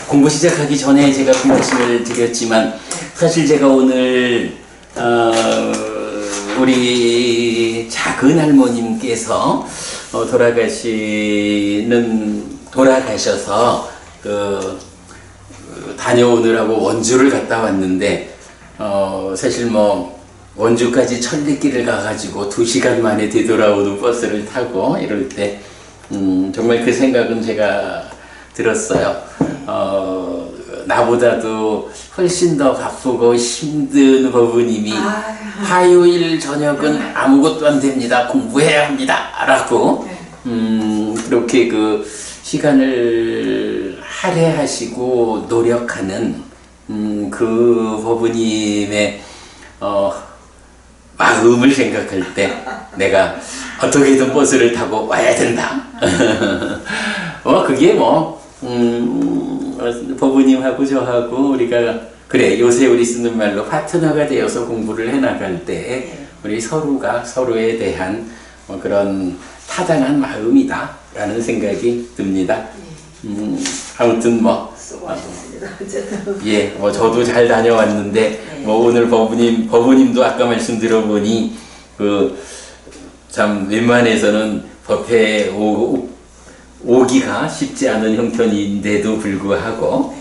공부 시작하기 전에 제가 그 말씀을 드렸지만 사실 제가 오늘 우리 작은 할머님께서 돌아가셔서 다녀오느라고 원주를 갔다 왔는데 사실 뭐 원주까지 천리길을 가가지고 2시간 만에 되돌아오는 버스를 타고 이럴 때 정말 그 생각은 제가 들었어요. 나보다도 훨씬 더 바쁘고 힘든 법부님이 화요일 저녁은 아무것도 안 됩니다. 공부해야 합니다. 라고 그렇게 그 시간을 할애하시고 노력하는 그 법부님의 마음을 생각할 때 내가 어떻게든 버스를 타고 와야 된다. 그게 뭐 법부님하고 저하고 우리가 그래 요새 우리 쓰는 말로 파트너가 되어서 공부를 해나갈 때 우리 서로가 서로에 대한 그런 타당한 마음이다 라는 생각이 듭니다. 아무튼 저도 잘 다녀왔는데 오늘 법부님도 아까 말씀 들어보니 참 웬만해서는 법회 오기가 쉽지 않은 형편인데도 불구하고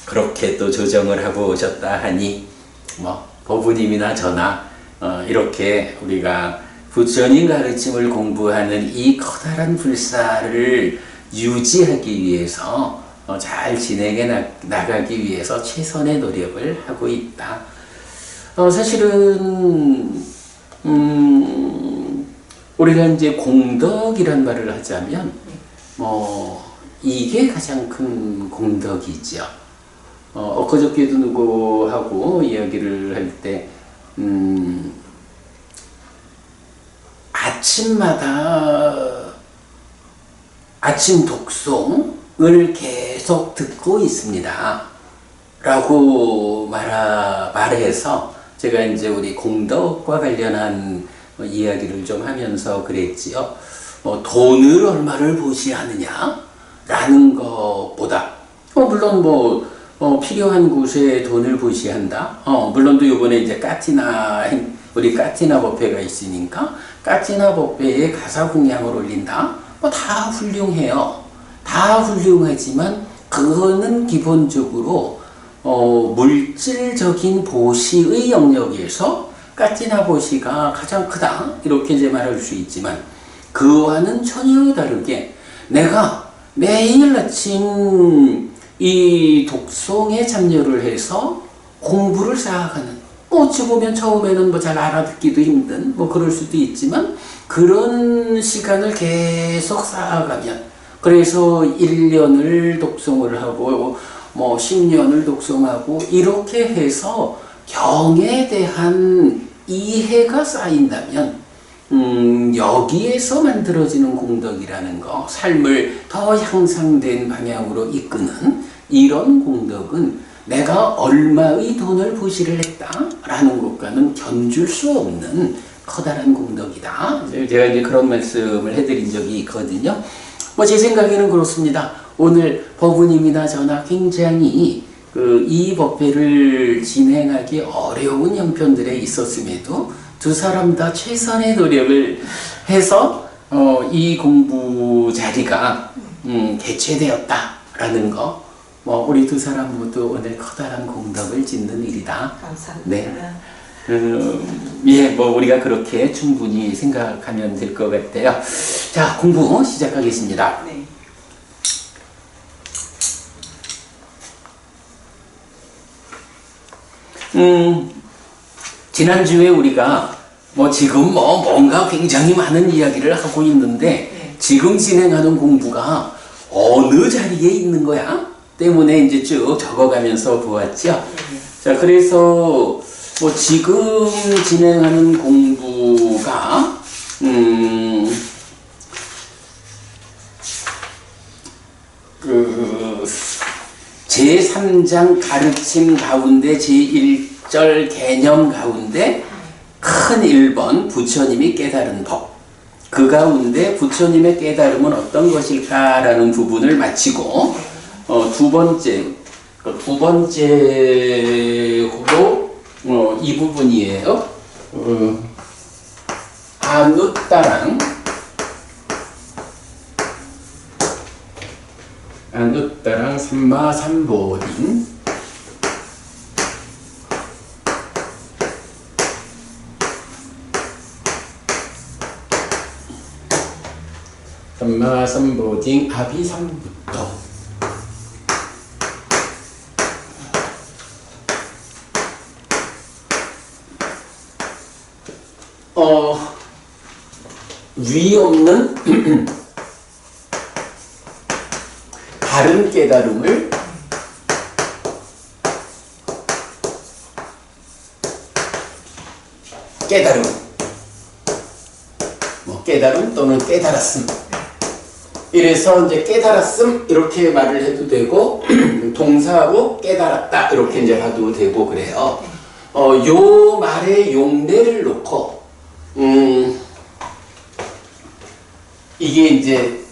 그렇게 또 조정을 하고 오셨다 하니 법부님이나 저나 이렇게 우리가 부처님 가르침을 공부하는 이 커다란 불사를 유지하기 위해서 잘 진행해 나가기 위해서 최선의 노력을 하고 있다. 사실은 우리가 이제 공덕이란 말을 하자면 이게 가장 큰 공덕이죠. 엊그저께도 누구하고 이야기를 할 때 아침마다 아침 독송을 계속 듣고 있습니다. 라고 말해서 제가 이제 우리 공덕과 관련한 이야기를 좀 하면서 그랬지요. 돈을 얼마를 보시하느냐? 라는 것보다, 물론 필요한 곳에 돈을 보시한다. 물론 또 요번에 이제 우리 까티나 법회가 있으니까, 까티나 법회에 가사공양을 올린다? 다 훌륭해요. 다 훌륭하지만, 그거는 기본적으로, 물질적인 보시의 영역에서 까티나 보시가 가장 크다. 이렇게 이제 말할 수 있지만, 그와는 전혀 다르게, 내가 매일 아침 이 독송에 참여를 해서 공부를 쌓아가는, 어찌 보면 처음에는 잘 알아듣기도 힘든, 그럴 수도 있지만, 그런 시간을 계속 쌓아가면, 그래서 1년을 독송을 하고, 10년을 독송하고, 이렇게 해서 경에 대한 이해가 쌓인다면, 여기에서 만들어지는 공덕이라는 거, 삶을 더 향상된 방향으로 이끄는 이런 공덕은 내가 얼마의 돈을 부시를 했다라는 것과는 견줄 수 없는 커다란 공덕이다. 제가 이제 그런 말씀을 해드린 적이 있거든요. 제 생각에는 그렇습니다. 오늘 법부님이나 저나 굉장히 이 법회를 진행하기 어려운 형편들에 있었음에도 두 사람 다 최선의 노력을 해서 이 공부 자리가 개최되었다라는 거, 우리 두 사람 모두 오늘 커다란 공덕을 짓는 일이다. 감사합니다. 네. 우리가 그렇게 충분히 생각하면 될 것 같아요. 자, 공부 시작하겠습니다. 네. 지난주에 우리가 지금 뭔가 굉장히 많은 이야기를 하고 있는데 지금 진행하는 공부가 어느 자리에 있는 거야? 때문에 이제 쭉 적어가면서 보았죠. 자, 그래서 지금 진행하는 공부가 제3장 가르침 가운데 제1절 개념 가운데 큰 1번 부처님이 깨달은 법, 그 가운데 부처님의 깨달음은 어떤 것일까라는 부분을 마치고 두 번째로 이 부분이에요. 안웃따랑 삼마삼보딩 삼마삼보딩 아비삼부토. 위 없는 다른 깨달음을 깨달음 또는 깨달았음. 이래서 이제 깨달았음 이렇게 말을 해도 되고 동사하고 깨달았다 이렇게 이제 봐도 되고 그래요. 요 말에 용례를 놓고 이게 이제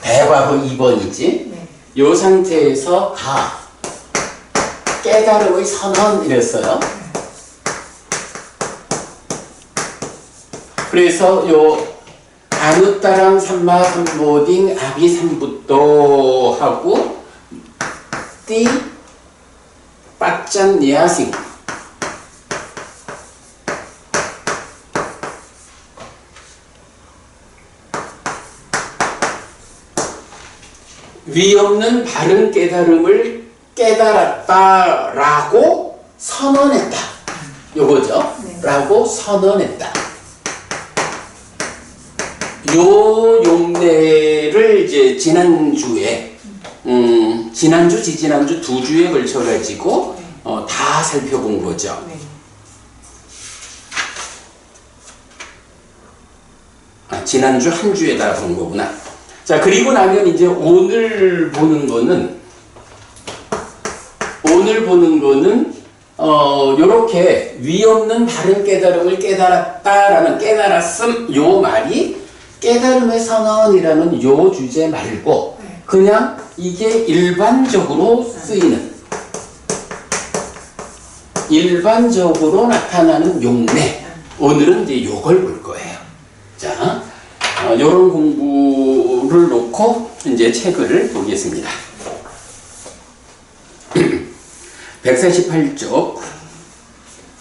대과거 2번이지. 요 상태에서 깨달음의 선언 이랬어요. 그래서 요 안웃따랑 삼마삼보딩 아비삼부토 하고 띠 빠짠 니아싱 위 없는 바른 깨달음을 깨달았다라고 선언했다. 요거죠. 라고 선언했다. 요 용례를 이제 지난주에 지난주, 지지난주 두 주에 걸쳐 가지고 다 살펴본 거죠. 지난주 한 주에다 본 거구나. 자, 그리고 나면 이제 오늘 보는 거는 요렇게 위 없는 바른 깨달음을 깨달았다라는 깨달았음 요 말이 깨달음의 선언이라는 요 주제 말고 그냥 이게 일반적으로 쓰이는 일반적으로 나타나는 용례. 오늘은 이제 요걸 볼 거예요. 자, 요런 공부를 놓고 이제 책을 보겠습니다. 148쪽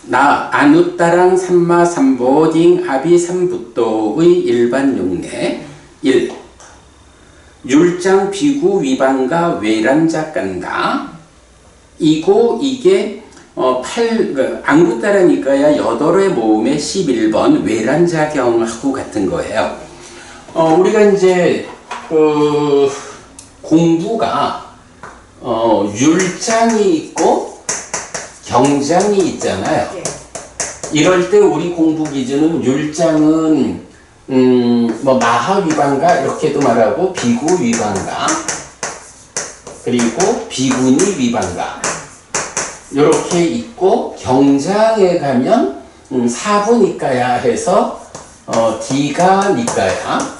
나 안웃따랑 삼마삼보딩 아비삼부토의 일반 용례 1. 율장 비구 위반가 외란자간다. 이고 이게 안굿따라니까야 8의 모음의 11번 외란자경하고 같은 거예요. 우리가 이제 공부가 율장이 있고 경장이 있잖아요. 이럴 때 우리 공부 기준은 율장은 마하위반가 이렇게도 말하고 비구위반가 그리고 비구니 위반가 이렇게 있고 경장에 가면 사부니까야 해서 디가니까야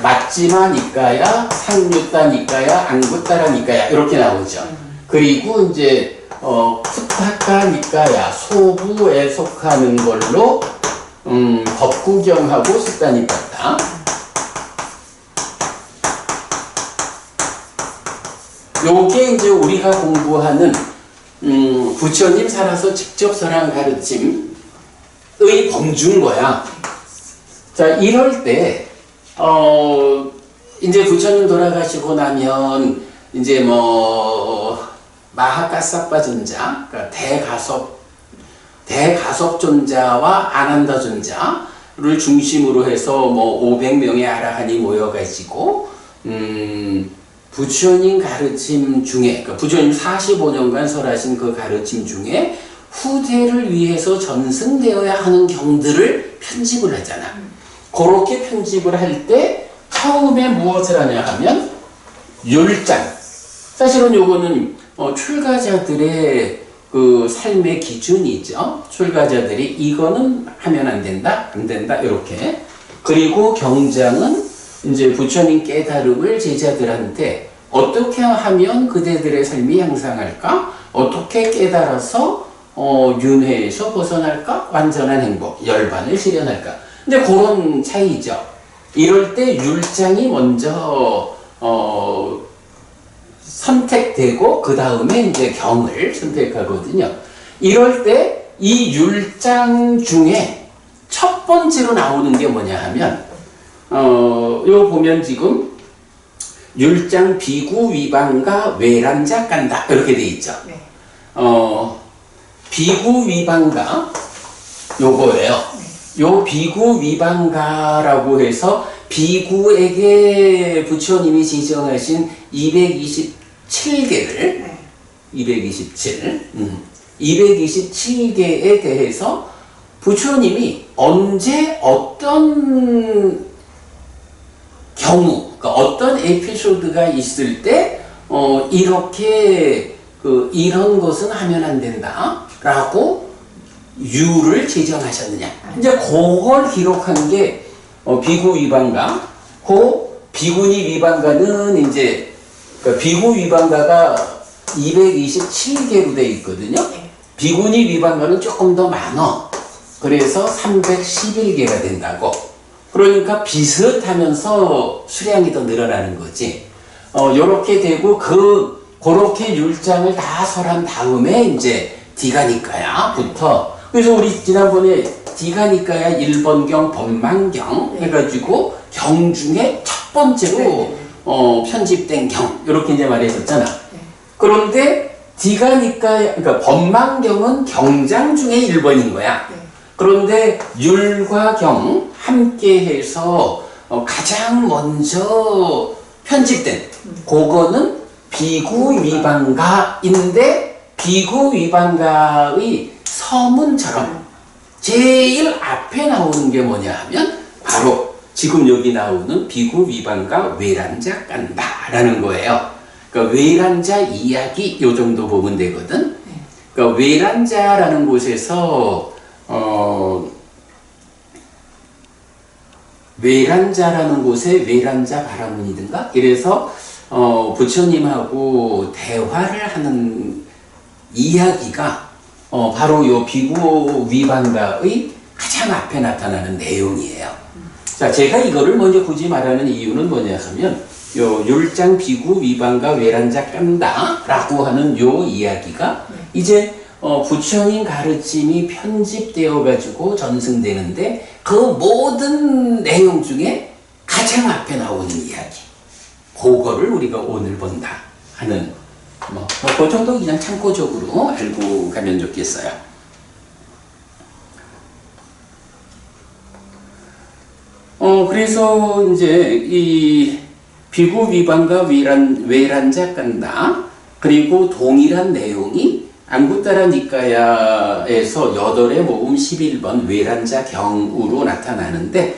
맞지마니까야 상유따니까야 안굿따라니까야 이렇게 나오죠. 그리고 이제 푸타카니까야 소부에 속하는 걸로 법구경하고 숙다니까다. 요게 이제 우리가 공부하는 부처님 살아서 직접 전한 가르침의 범주인 거야. 자, 이럴 때 이제 부처님 돌아가시고 나면 이제 마하가사빠 존자, 그러니까 대가섭 존자와 아난다 존자를 중심으로 해서 500명의 아라한이 모여가지고 부처님 가르침 중에, 그러니까 부처님 45년간 설하신 그 가르침 중에 후대를 위해서 전승되어야 하는 경들을 편집을 하잖아. 그렇게 편집을 할 때 처음에 무엇을 하냐 하면 율장. 사실은 요거는 출가자들의 그 삶의 기준이죠. 출가자들이 이거는 하면 안 된다, 안 된다 이렇게. 그리고 경장은 이제 부처님 깨달음을 제자들한테 어떻게 하면 그대들의 삶이 향상할까? 어떻게 깨달아서 윤회에서 벗어날까? 완전한 행복, 열반을 실현할까? 근데 그런 차이죠. 이럴 때 율장이 먼저 선택되고 그 다음에 이제 경을 선택하거든요. 이럴 때 이 율장 중에 첫 번째로 나오는 게 뭐냐 하면 요 보면 지금 율장 비구 위반가 외란자 깐다 이렇게 돼 있죠. 네. 비구 위반가 요거예요. 요 비구 위반가라고 해서 비구에게 부처님이 지정하신 227개를 227개에 대해서 부처님이 언제 어떤 경우, 그러니까 어떤 에피소드가 있을 때 이렇게 이런 것은 하면 안 된다라고 유를 제정하셨느냐. 이제 그걸 기록한 게 비구 위반가. 그 비구니 위반가는 이제 비구 위반가가 227개로 되어 있거든요. 비구니 위반가는 조금 더 많아. 그래서 311개가 된다고. 그러니까 비슷하면서 수량이 더 늘어나는 거지. 요렇게 되고 그렇게 율장을 다 설한 다음에 이제 디가니까야부터. 그래서 우리 지난번에 디가니까야 1번경 법망경 해가지고 경 중에 첫 번째로 편집된 경 이렇게 이제 말했었잖아. 그런데 디가니까야, 그러니까 법망경은 경장 중에 1번인 거야. 그런데 율과 경 함께 해서 가장 먼저 편집된 그거는 비구 위반가인데 비구 위반가의 서문처럼 제일 앞에 나오는 게 뭐냐 하면 바로 지금 여기 나오는 비구 위반가 외란자 깐다라는 거예요. 그러니까 외란자 이야기 요 정도 보면 되거든. 그러니까 외란자라는 곳에서 외란자라는 곳에 외란자 바라문이든가 이래서 부처님하고 대화를 하는 이야기가 바로 요 비구 위반가의 가장 앞에 나타나는 내용이에요. 자, 제가 이거를 먼저 굳이 말하는 이유는 뭐냐 하면 요 율장 비구 위반가 외란자 깐다 라고 하는 요 이야기가 이제 부처님 가르침이 편집되어 가지고 전승되는데 그 모든 내용 중에 가장 앞에 나오는 이야기 그거를 우리가 오늘 본다 하는 그 정도 그냥 참고적으로 알고 가면 좋겠어요. 그래서 이제 이 비구 위반과 외란자 깐다 그리고 동일한 내용이 안구따라 니까야에서 8의 모음 11번 외란자 경으로 나타나는데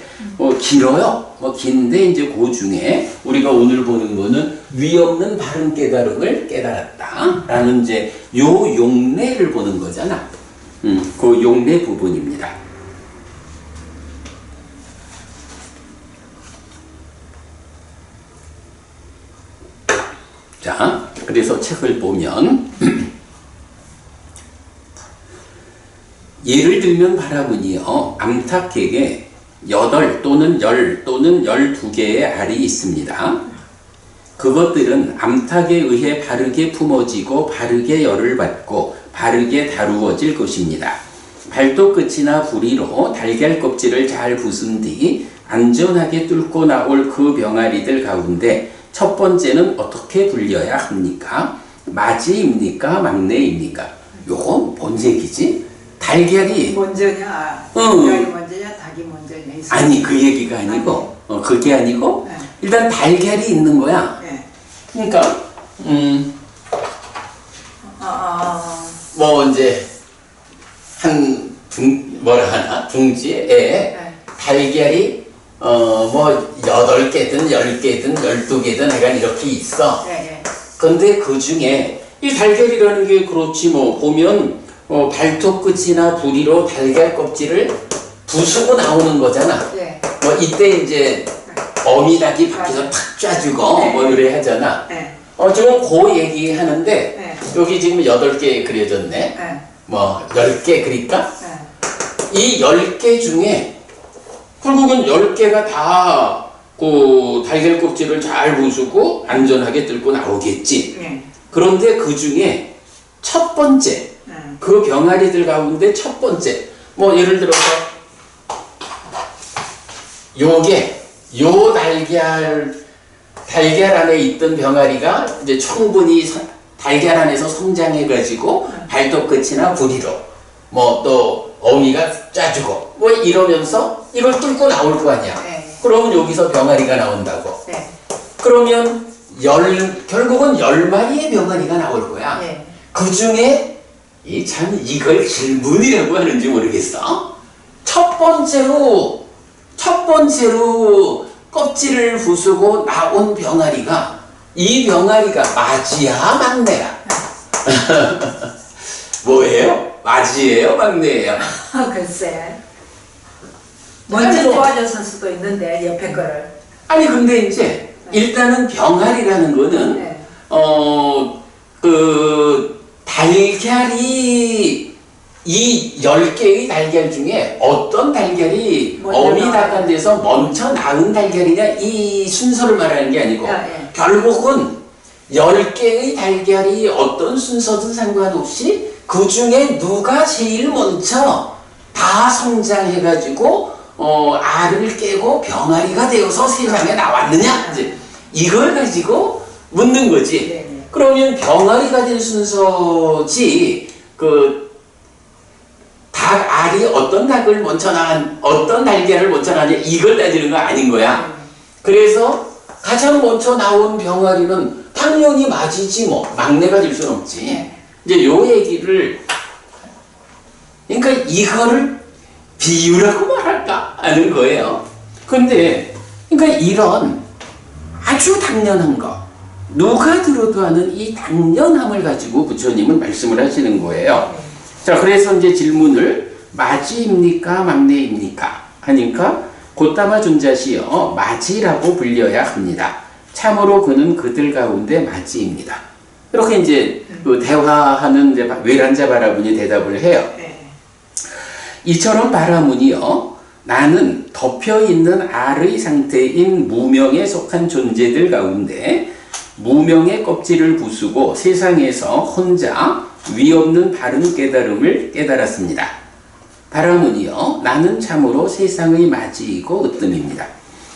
길어요. 긴데 이제 그 중에 우리가 오늘 보는 거는 위없는 바른 깨달음을 깨달았다라는 이제 요 용례를 보는 거잖아. 그 용례 부분입니다. 자, 그래서 책을 보면 예를 들면 바라보니요, 암탉에게 8 또는 10 또는 12개의 알이 있습니다. 그것들은 암탉에 의해 바르게 품어지고 바르게 열을 받고 바르게 다루어질 것입니다. 발톱 끝이나 부리로 달걀 껍질을 잘 부순 뒤 안전하게 뚫고 나올 그 병아리들 가운데 첫 번째는 어떻게 불려야 합니까? 맞이입니까? 막내입니까? 요건 뭔 얘기지? 달걀이 먼저냐, 달걀이 먼저냐, 닭이 먼저냐. 아니 그 얘기가 아니고 그게 아니고 일단 달걀이 있는 거야. 그러니까 뭐 이제 한 뭐라 하나 둥지에 달걀이 뭐 8개든 10개든 12개든 약간 이렇게 있어. 근데 그 중에 이 달걀이라는 게 그렇지 뭐 보면 발톱 끝이나 부리로 달걀 껍질을 부수고 나오는 거잖아. 뭐 이때 이제 어미닭이 밖에서 탁 쪄주고 네. 뭐 그래 하잖아. 네. 지금 그 얘기 하는데 네. 여기 지금 8개 그려졌네. 네. 뭐 10개 그릴까? 네. 이 10개 중에 결국은 10개가 다 그 달걀 껍질을 잘 부수고 안전하게 뚫고 나오겠지. 네. 그런데 그 중에 첫 번째, 네. 그 병아리들 가운데 첫 번째, 뭐 예를 들어서 요게 요 달걀 안에 있던 병아리가 이제 충분히 달걀 안에서 성장해가지고 발톱 끝이나 부리로 뭐 또 어미가 짜주고 뭐 이러면서 이걸 뚫고 나올 거 아니야. 네. 그러면 여기서 병아리가 나온다고. 네. 그러면 결국은 10마리의 병아리가 나올 거야. 네. 그 중에 참 이걸 질문이라고 하는지 모르겠어. 첫 번째로 껍질을 부수고 나온 병아리가 이 병아리가 맞이야 막내야? 뭐예요? 맞이예요 막내예요? 글쎄. 먼저 좋아졌을 수도 있는데 옆에 거를. 아니 근데 이제 일단은 병아리라는 거는 네. 그 달걀이 이 10개의 달걀 중에 어떤 달걀이 어미닭한 데서 먼저 낳은 달걀이냐 이 순서를 말하는 게 아니고 네. 결국은 10개의 달걀이 어떤 순서든 상관없이 그 중에 누가 제일 먼저 다 성장해가지고 알을 깨고 병아리가 되어서 세상에 나왔느냐 이걸 가지고 묻는 거지. 네. 그러면 병아리가 된 순서지 알이 어떤 닭을 먼저 낳은 어떤 달걀을 먼저 낳냐 이걸 따지는 거 아닌 거야. 그래서 가장 먼저 나온 병아리는 당연히 맞이지 뭐 막내가 될 수는 없지. 이제 요 얘기를 그러니까 이거를 비유라고 말할까 하는 거예요. 근데 그러니까 이런 아주 당연한 거 누가 들어도 하는 이 당연함을 가지고 부처님은 말씀을 하시는 거예요. 자, 그래서 이제 질문을 맞이입니까 막내입니까 하니까 곧다마 존자시여 맞이라고 불려야 합니다. 참으로 그는 그들 가운데 맞이입니다. 이렇게 이제 그 대화하는 이제 외란자 바라문이 대답을 해요. 이처럼 바라문이여 나는 덮여있는 알의 상태인 무명에 속한 존재들 가운데 무명의 껍질을 부수고 세상에서 혼자 위없는 바른 깨달음을 깨달았습니다. 바라문이여 나는 참으로 세상의 맞이이고 으뜸입니다.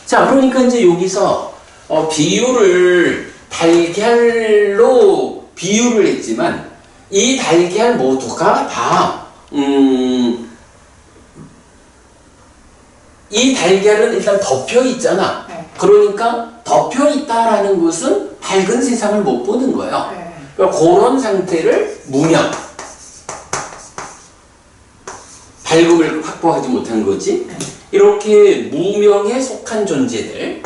자, 그러니까 이제 여기서 비유를 달걀로 비유를 했지만 이 달걀 모두가 다 이 달걀은 일단 덮여 있잖아. 그러니까 덮여 있다라는 것은 밝은 세상을 못 보는 거예요. 그러니까 그런 상태를 무명, 밝음을 확보하지 못한 거지. 이렇게 무명에 속한 존재들,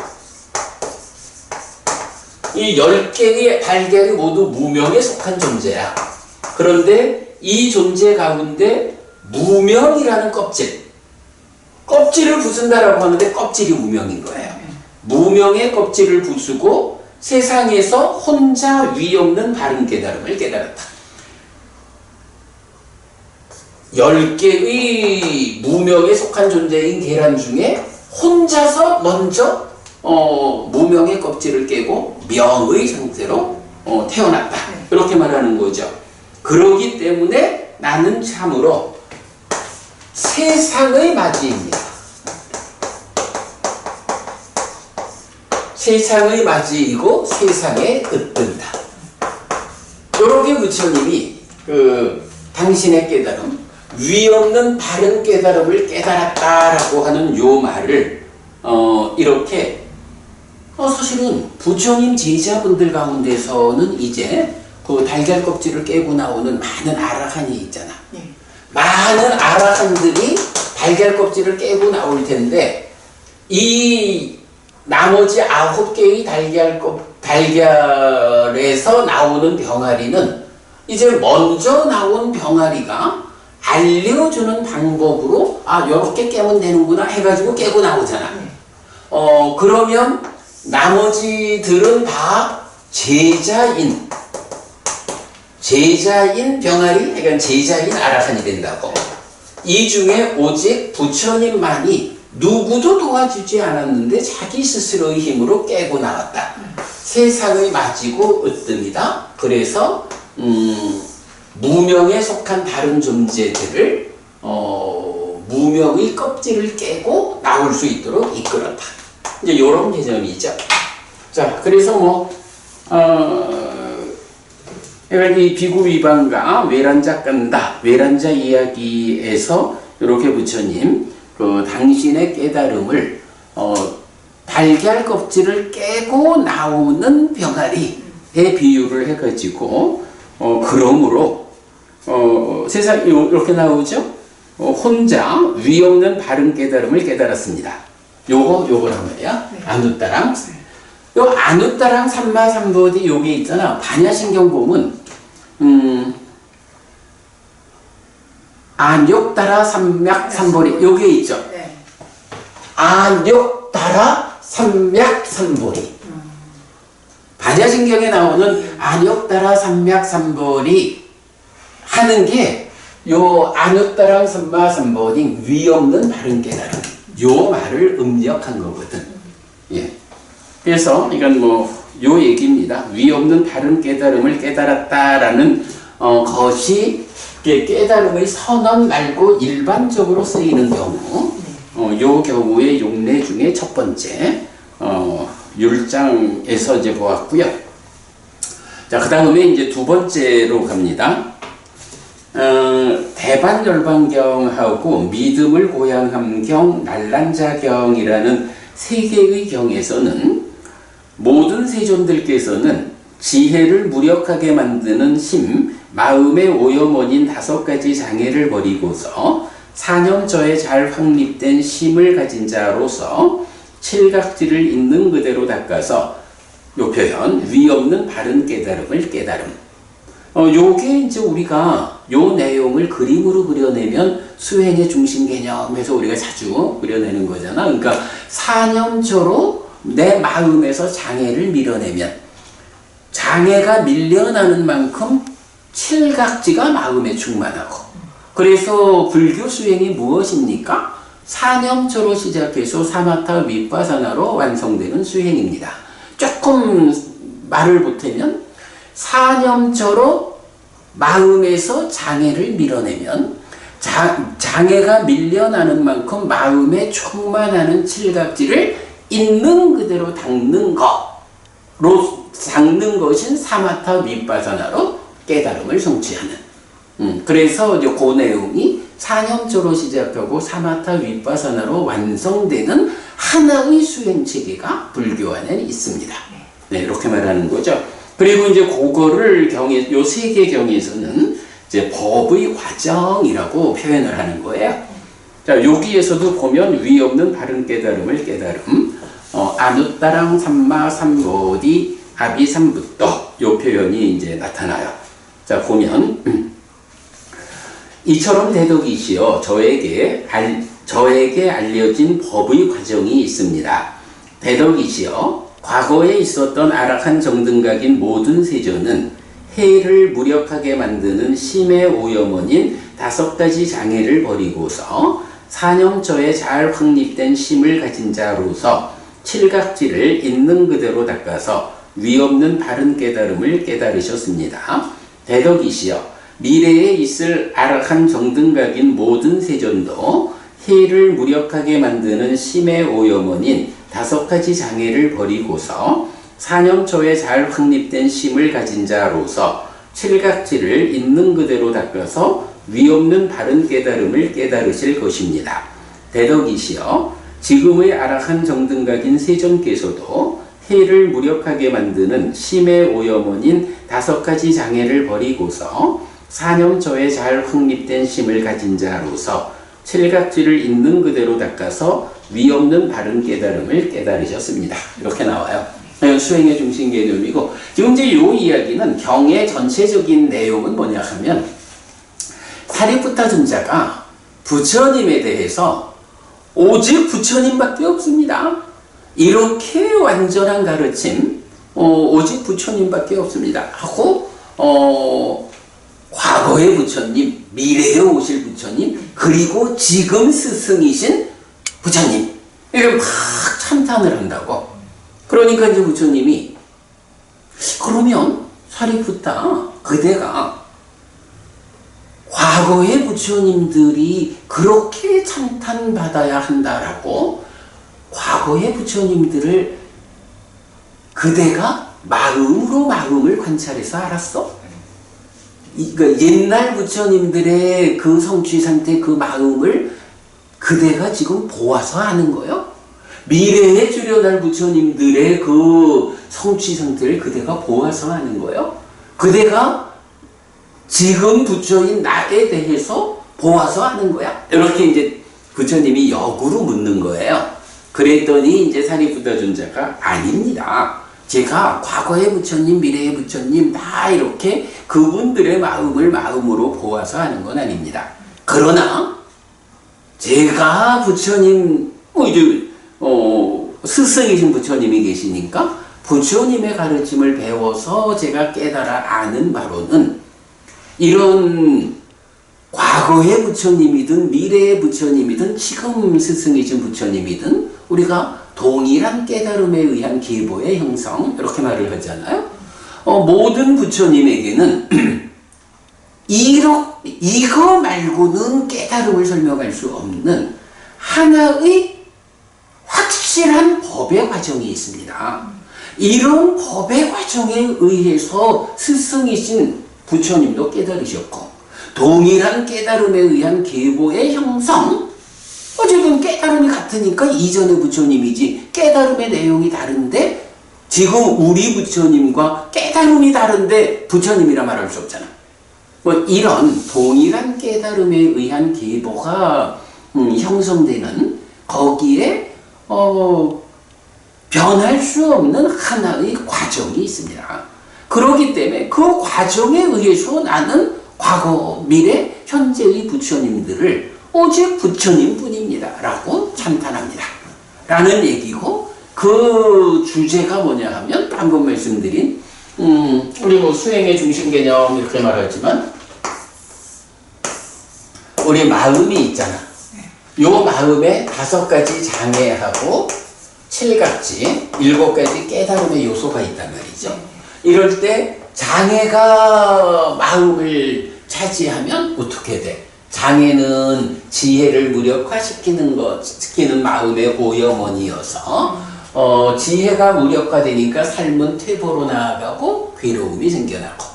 이 10개의 달걀이 모두 무명에 속한 존재야. 그런데 이 존재 가운데 무명이라는 껍질을 부순다라고 하는데 껍질이 무명인 거예요. 무명의 껍질을 부수고 세상에서 혼자 위없는 바른 깨달음을 깨달았다. 10개의 무명에 속한 존재인 계란 중에 혼자서 먼저 무명의 껍질을 깨고 명의 상태로 태어났다. 이렇게 말하는 거죠. 그러기 때문에 나는 참으로 세상의 맞이입니다. 세상의 맞이이고 세상의 으뜸이다. 이렇게 부처님이 당신의 깨달음, 위없는 바른 깨달음을 깨달았다라고 하는 요 말을 이렇게 사실은 부처님 제자분들 가운데서는 이제 그 달걀 껍질을 깨고 나오는 많은 아라한이 있잖아. 많은 아라한들이 달걀 껍질을 깨고 나올 텐데 이 나머지 9개의 달걀에서 나오는 병아리는 이제 먼저 나온 병아리가 알려주는 방법으로 요렇게 깨면 되는구나 해가지고 깨고 나오잖아. 그러면 나머지들은 다 제자인 병아리, 그러니까 제자인 아라한이 된다고. 이 중에 오직 부처님만이 누구도 도와주지 않았는데 자기 스스로의 힘으로 깨고 나왔다. 세상의 맞이고 으뜸이다. 그래서 무명에 속한 다른 존재들을 무명의 껍질을 깨고 나올 수 있도록 이끌었다. 이제 이런 개념이죠. 자, 그래서 이 비구위반과 외란자 깐다, 외란자 이야기에서 이렇게 부처님 당신의 깨달음을 달걀 껍질을 깨고 나오는 병아리에 비유를 해가지고 그러므로 세상 이렇게 나오죠. 혼자 위 없는 바른 깨달음을 깨달았습니다. 요거란 말이야. 아누따랑. 요 아누따랑 삼마삼보디 요게 있잖아. 반야신경보면 안욕따라 삼맥삼보리 요게 있죠. 안욕따라 삼맥삼보리. 반야신경에 나오는 안욕따라 삼맥삼보리 하는 게 요 안욕따랑 삼마삼보디 위 없는 바른 깨달음 요 말을 음력한 거거든. 예. 그래서 이건 요 얘기입니다. 위 없는 바른 깨달음을 깨달았다라는 것이 깨달음의 선언 말고 일반적으로 쓰이는 경우, 요 경우의 용례 중에 첫 번째 율장에서 이제 보았고요. 자, 그 다음에 이제 두 번째로 갑니다. 대반열반경하고 믿음을 고양함경, 날란자경이라는 세 개의 경에서는 모든 세존들께서는 지혜를 무력하게 만드는 심, 마음의 오염원인 5가지 장애를 버리고서 사념저에 잘 확립된 심을 가진 자로서 칠각지를 있는 그대로 닦아서 요 표현, 위 없는 바른 깨달음을 깨달음. 요게 이제 우리가 요 내용을 그림으로 그려내면 수행의 중심 개념에서 우리가 자주 그려내는 거잖아. 그러니까 사념저로 내 마음에서 장애를 밀어내면 장애가 밀려나는 만큼 칠각지가 마음에 충만하고 그래서 불교 수행이 무엇입니까? 사념저로 시작해서 사마타 윗바사나로 완성되는 수행입니다. 조금 말을 보태면 사념저로 마음에서 장애를 밀어내면 장애가 밀려나는 만큼 마음에 충만하는 칠각지를 있는 그대로 닦는 것인 사마타 윗바사나로 깨달음을 성취하는. 그래서 이제 그 내용이 사념저로 시작하고 사마타 윗바사나로 완성되는 하나의 수행 체계가 불교 안에 있습니다. 네, 이렇게 말하는 거죠. 그리고 이제 그거를 요 세 개 경에서는 이제 법의 과정이라고 표현을 하는 거예요. 자, 여기에서도 보면 위 없는 바른 깨달음을 깨달음, 아누따랑 삼마삼보디 아비삼부떠 요 표현이 이제 나타나요. 자, 보면 이처럼 대덕이시여 저에게 알려진 법의 과정이 있습니다. 대덕이시여 과거에 있었던 아락한 정등각인 모든 세존은 해를 무력하게 만드는 심의 오염원인 5가지 장애를 버리고서 사념저에 잘 확립된 심을 가진 자로서 칠각지를 있는 그대로 닦아서 위 없는 바른 깨달음을 깨달으셨습니다. 대덕이시여 미래에 있을 아락한 정등각인 모든 세존도 해를 무력하게 만드는 심의 오염원인 5가지 장애를 버리고서 사념초에 잘 확립된 심을 가진 자로서 칠각지를 있는 그대로 닦아서 위 없는 바른 깨달음을 깨달으실 것입니다. 대덕이시여 지금의 아락한 정등각인 세존께서도 해를 무력하게 만드는 심의 오염원인 5가지 장애를 버리고서 사념초에 잘 확립된 심을 가진 자로서 칠각지를 있는 그대로 닦아서 위 없는 바른 깨달음을 깨달으셨습니다. 이렇게 나와요. 수행의 중심 개념이고 지금 이제 이 이야기는 경의 전체적인 내용은 뭐냐 하면 사리푸타尊자가 부처님에 대해서 오직 부처님밖에 없습니다. 이렇게 완전한 가르침 오직 부처님밖에 없습니다 하고 과거의 부처님, 미래에 오실 부처님, 그리고 지금 스승이신 부처님 이렇게 막 찬탄을 한다고. 그러니까 이제 부처님이 그러면 사리푸타 그대가 과거의 부처님들이 그렇게 찬탄받아야 한다라고 과거의 부처님들을 그대가 마음으로 마음을 관찰해서 알았어? 그러니까 옛날 부처님들의 그 성취 상태 그 마음을 그대가 지금 보아서 아는 거예요? 미래에 주려날 부처님들의 그 성취 상태를 그대가 보아서 아는 거예요? 그대가 지금 부처인 나에 대해서 보아서 아는 거야? 이렇게 이제 부처님이 역으로 묻는 거예요. 그랬더니 이제 사리푸타尊자가 아닙니다. 제가 과거의 부처님, 미래의 부처님 다 이렇게 그분들의 마음을 마음으로 보아서 하는 건 아닙니다. 그러나 제가 부처님, 이제 스승이신 부처님이 계시니까 부처님의 가르침을 배워서 제가 깨달아 아는 바로는 이런 과거의 부처님이든 미래의 부처님이든 지금 스승이신 부처님이든 우리가 동일한 깨달음에 의한 계보의 형성 이렇게 말을 하잖아요. 모든 부처님에게는 이거 말고는 깨달음을 설명할 수 없는 하나의 확실한 법의 과정이 있습니다. 이런 법의 과정에 의해서 스승이신 부처님도 깨달으셨고 동일한 깨달음에 의한 계보의 형성 어쨌든 깨달음이 같으니까 이전의 부처님이지 깨달음의 내용이 다른데 지금 우리 부처님과 깨달음이 다른데 부처님이라 말할 수 없잖아. 뭐 이런 동일한 깨달음에 의한 계보가 형성되는 거기에 변할 수 없는 하나의 과정이 있습니다. 그렇기 때문에 그 과정에 의해서 나는 과거, 미래, 현재의 부처님들을 오직 부처님 뿐입니다 라고 찬탄합니다 라는 얘기고, 그 주제가 뭐냐 하면 방금 말씀드린 우리 뭐 수행의 중심 개념 이렇게 말하지만 우리 마음이 있잖아. 요 마음에 5가지 장애하고 7가지 7가지 깨달음의 요소가 있단 말이죠. 이럴 때 장애가 마음을 차지하면 어떻게 돼? 장애는 지혜를 무력화시키는 시키는 마음의 오염원이어서 지혜가 무력화되니까 삶은 퇴보로 나아가고 괴로움이 생겨나고,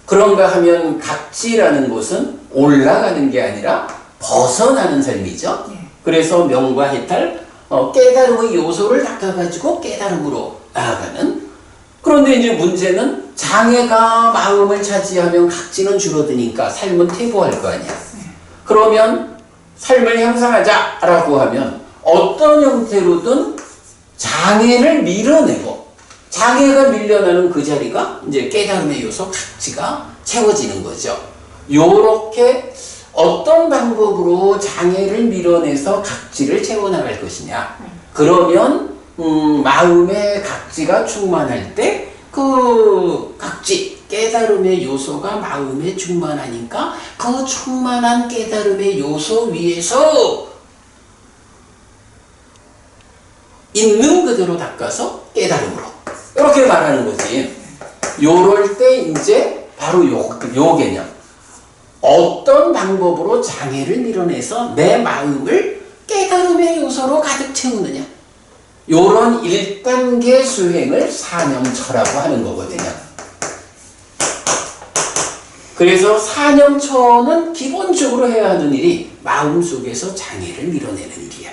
그런가 하면 각지라는 것은 올라가는 게 아니라 벗어나는 삶이죠. 그래서 명과 해탈, 깨달음의 요소를 닦아가지고 깨달음으로 나아가는. 그런데 이제 문제는 장애가 마음을 차지하면 각지는 줄어드니까 삶은 퇴보할 거 아니야. 그러면 삶을 향상하자라고 하면 어떤 형태로든 장애를 밀어내고, 장애가 밀려나는 그 자리가 이제 깨달음의 요소 각지가 채워지는 거죠. 요렇게 어떤 방법으로 장애를 밀어내서 각지를 채워나갈 것이냐. 그러면 마음의 각지가 충만할 때 그 각지, 깨달음의 요소가 마음에 충만하니까 그 충만한 깨달음의 요소 위에서 있는 그대로 닦아서 깨달음으로, 이렇게 말하는 거지. 요럴 때 이제 바로 요 개념. 어떤 방법으로 장애를 밀어내서 내 마음을 깨달음의 요소로 가득 채우느냐. 요런 1단계 수행을 사념처라고 하는 거거든요. 그래서 사념처는 기본적으로 해야 하는 일이 마음속에서 장애를 밀어내는 일이야.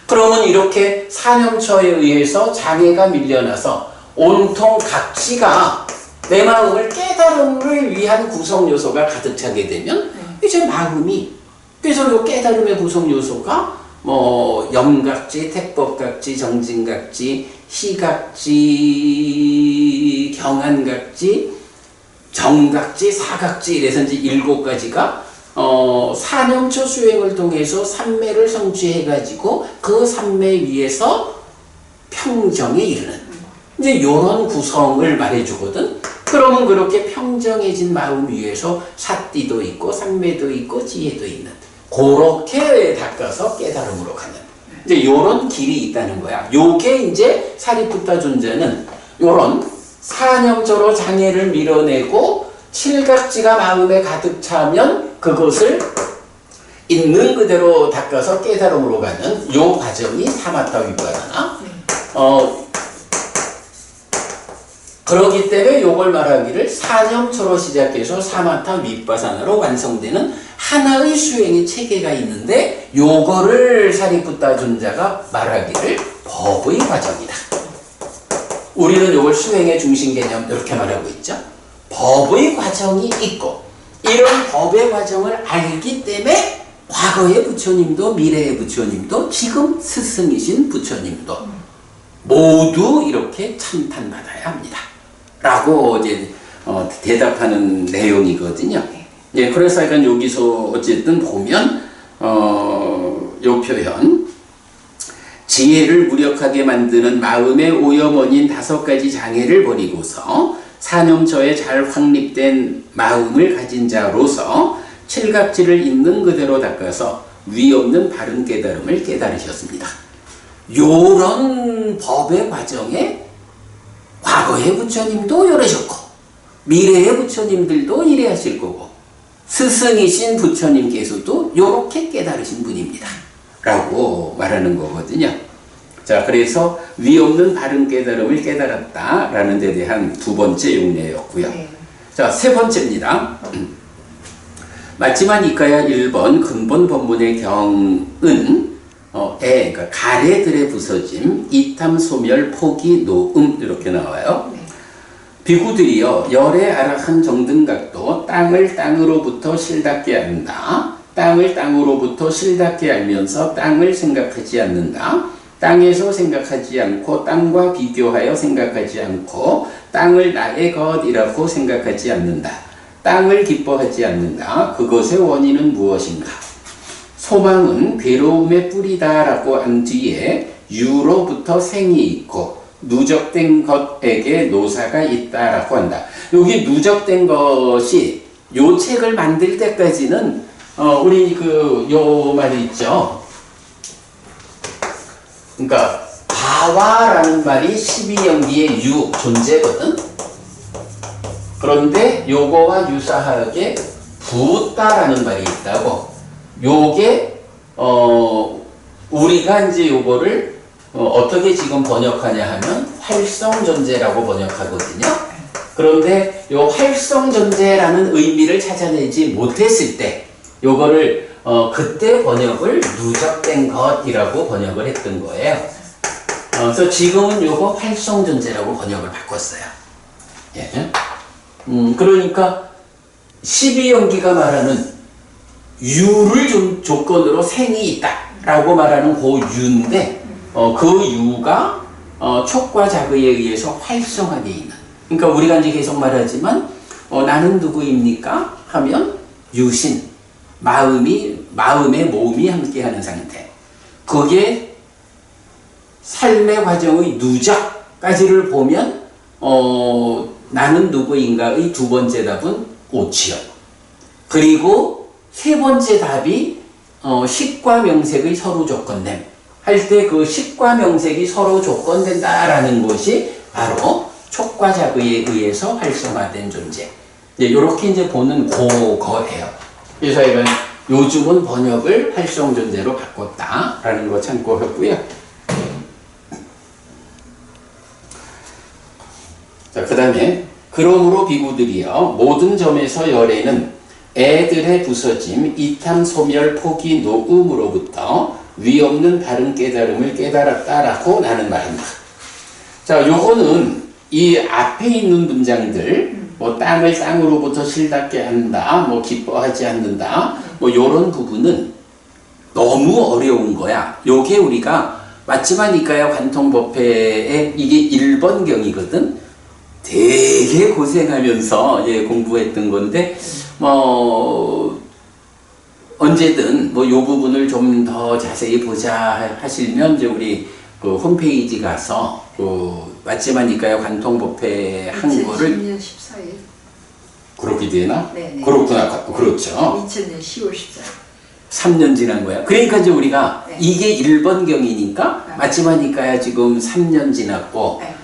그러면 이렇게 사념처에 의해서 장애가 밀려나서 온통 각지가 내 마음을 깨달음을 위한 구성 요소가 가득 차게 되면 이제 마음이, 그래서 이 깨달음의 구성 요소가 뭐 염각지, 택법각지, 정진각지, 희각지, 경안각지, 정각지, 사각지 이래서 이제 7가지가 사념처 수행을 통해서 삼매를 성취해 가지고 그 삼매 위에서 평정에 이르는 이제 이런 구성을 말해주거든. 그러면 그렇게 평정해진 마음 위에서 사띠도 있고 삼매도 있고 지혜도 있는 그렇게 닦아서 깨달음으로 가는 이제 이런 길이 있다는 거야. 요게 이제 사리푸타 존자는 요런 사념저로 장애를 밀어내고 칠각지가 마음에 가득 차면 그것을 있는 그대로 닦아서 깨달음으로 가는 요 과정이 사마타 위파사나. 그러기 때문에 요걸 말하기를 사념초로 시작해서 사마타 위파사나로 완성되는 하나의 수행의 체계가 있는데 요거를 사리푸타 존자가 말하기를 법의 과정이다. 우리는 요걸 수행의 중심 개념 이렇게 말하고 있죠. 법의 과정이 있고 이런 법의 과정을 알기 때문에 과거의 부처님도 미래의 부처님도 지금 스승이신 부처님도 모두 이렇게 참탄받아야 합니다. 라고 이제 대답하는 내용이거든요. 예, 그래서 약간 여기서 어쨌든 보면 요 표현 지혜를 무력하게 만드는 마음의 오염원인 5가지 장애를 버리고서 사념처에 잘 확립된 마음을 가진 자로서 칠각지를 있는 그대로 닦아서 위없는 바른 깨달음을 깨달으셨습니다. 요런 법의 과정에 과거의 부처님도 이러셨고 미래의 부처님들도 이래 하실 거고 스승이신 부처님께서도 요렇게 깨달으신 분입니다. 라고 말하는 거거든요. 자, 그래서 위없는 바른 깨달음을 깨달았다라는 데 대한 두 번째 용례였고요. 자, 세 번째입니다. 맞지만 이까야 1번 근본 법문의 경은 그러니까 가래들의 부서짐, 이탐, 소멸, 포기, 노음 이렇게 나와요. 비구들이여 열의 아라한 정등각도 땅을 땅으로부터 실답게 안다. 땅을 땅으로부터 실답게 알면서 땅을 생각하지 않는다. 땅에서 생각하지 않고 땅과 비교하여 생각하지 않고 땅을 나의 것이라고 생각하지 않는다. 땅을 기뻐하지 않는다. 그것의 원인은 무엇인가? 소망은 괴로움의 뿌리다라고 한 뒤에 유로부터 생이 있고 누적된 것에게 노사가 있다라고 한다. 여기 누적된 것이 요 책을 만들 때까지는 우리 요 말이 있죠. 그러니까 바와라는 말이 12연기의 유 존재거든. 그런데 요거와 유사하게 부다라는 말이 있다고. 요게 우리가 이제 요거를 어떻게 지금 번역하냐 하면 활성존재라고 번역하거든요. 그런데 요 활성존재라는 의미를 찾아내지 못했을 때 요거를 그때 번역을 누적된 것이라고 번역을 했던 거예요. 그래서 지금은 요거 활성존재라고 번역을 바꿨어요. 예. 그러니까 12연기가 말하는 유를 좀 조건으로 생이 있다라고 말하는 그 유인데 그 유가 촉과 자그에 의해서 활성화되어 있는. 그러니까 우리가 이제 계속 말하지만 나는 누구입니까? 하면 유신, 마음의 몸이 함께하는 상태. 그게 삶의 과정의 누적까지를 보면 나는 누구인가의 두 번째 답은 오치요. 그리고 세 번째 답이 식과 명색의 서로 조건됨. 할 때 그 식과 명색이 서로 조건된다라는 것이 바로 촉과 자그에 의해서 활성화된 존재. 이렇게 이제 보는 그거예요. 그래서 이건 요즘은 번역을 활성존재로 바꿨다라는 거 참고했고요. 자, 그 다음에 그러므로 비구들이여 모든 점에서 열애는 애들의 부서짐, 이탐, 소멸, 포기, 노음으로부터 위없는 바른 깨달음을 깨달았다라고 나는 말한다. 자, 요거는 이 앞에 있는 문장들, 뭐 땅을 땅으로부터 실답게 한다, 뭐 기뻐하지 않는다, 뭐 요런 부분은 너무 어려운 거야. 요게 우리가 맞지만 이까야 관통법회의 이게 1번경이거든. 되게 고생하면서 공부했던 건데 언제든 요 부분을 좀 더 자세히 보자 하시면 이제 우리 그 홈페이지 가서 그 맞지마니까요 관통법회 한 거를 2010년 14일. 그렇게 되나? 네. 그렇구나. 그렇죠. 2000년 10월 14일. 3년 지난 거야. 그러니까 이제 우리가 네. 이게 1번경이니까 네. 맞지마니까야 지금 3년 지났고 네.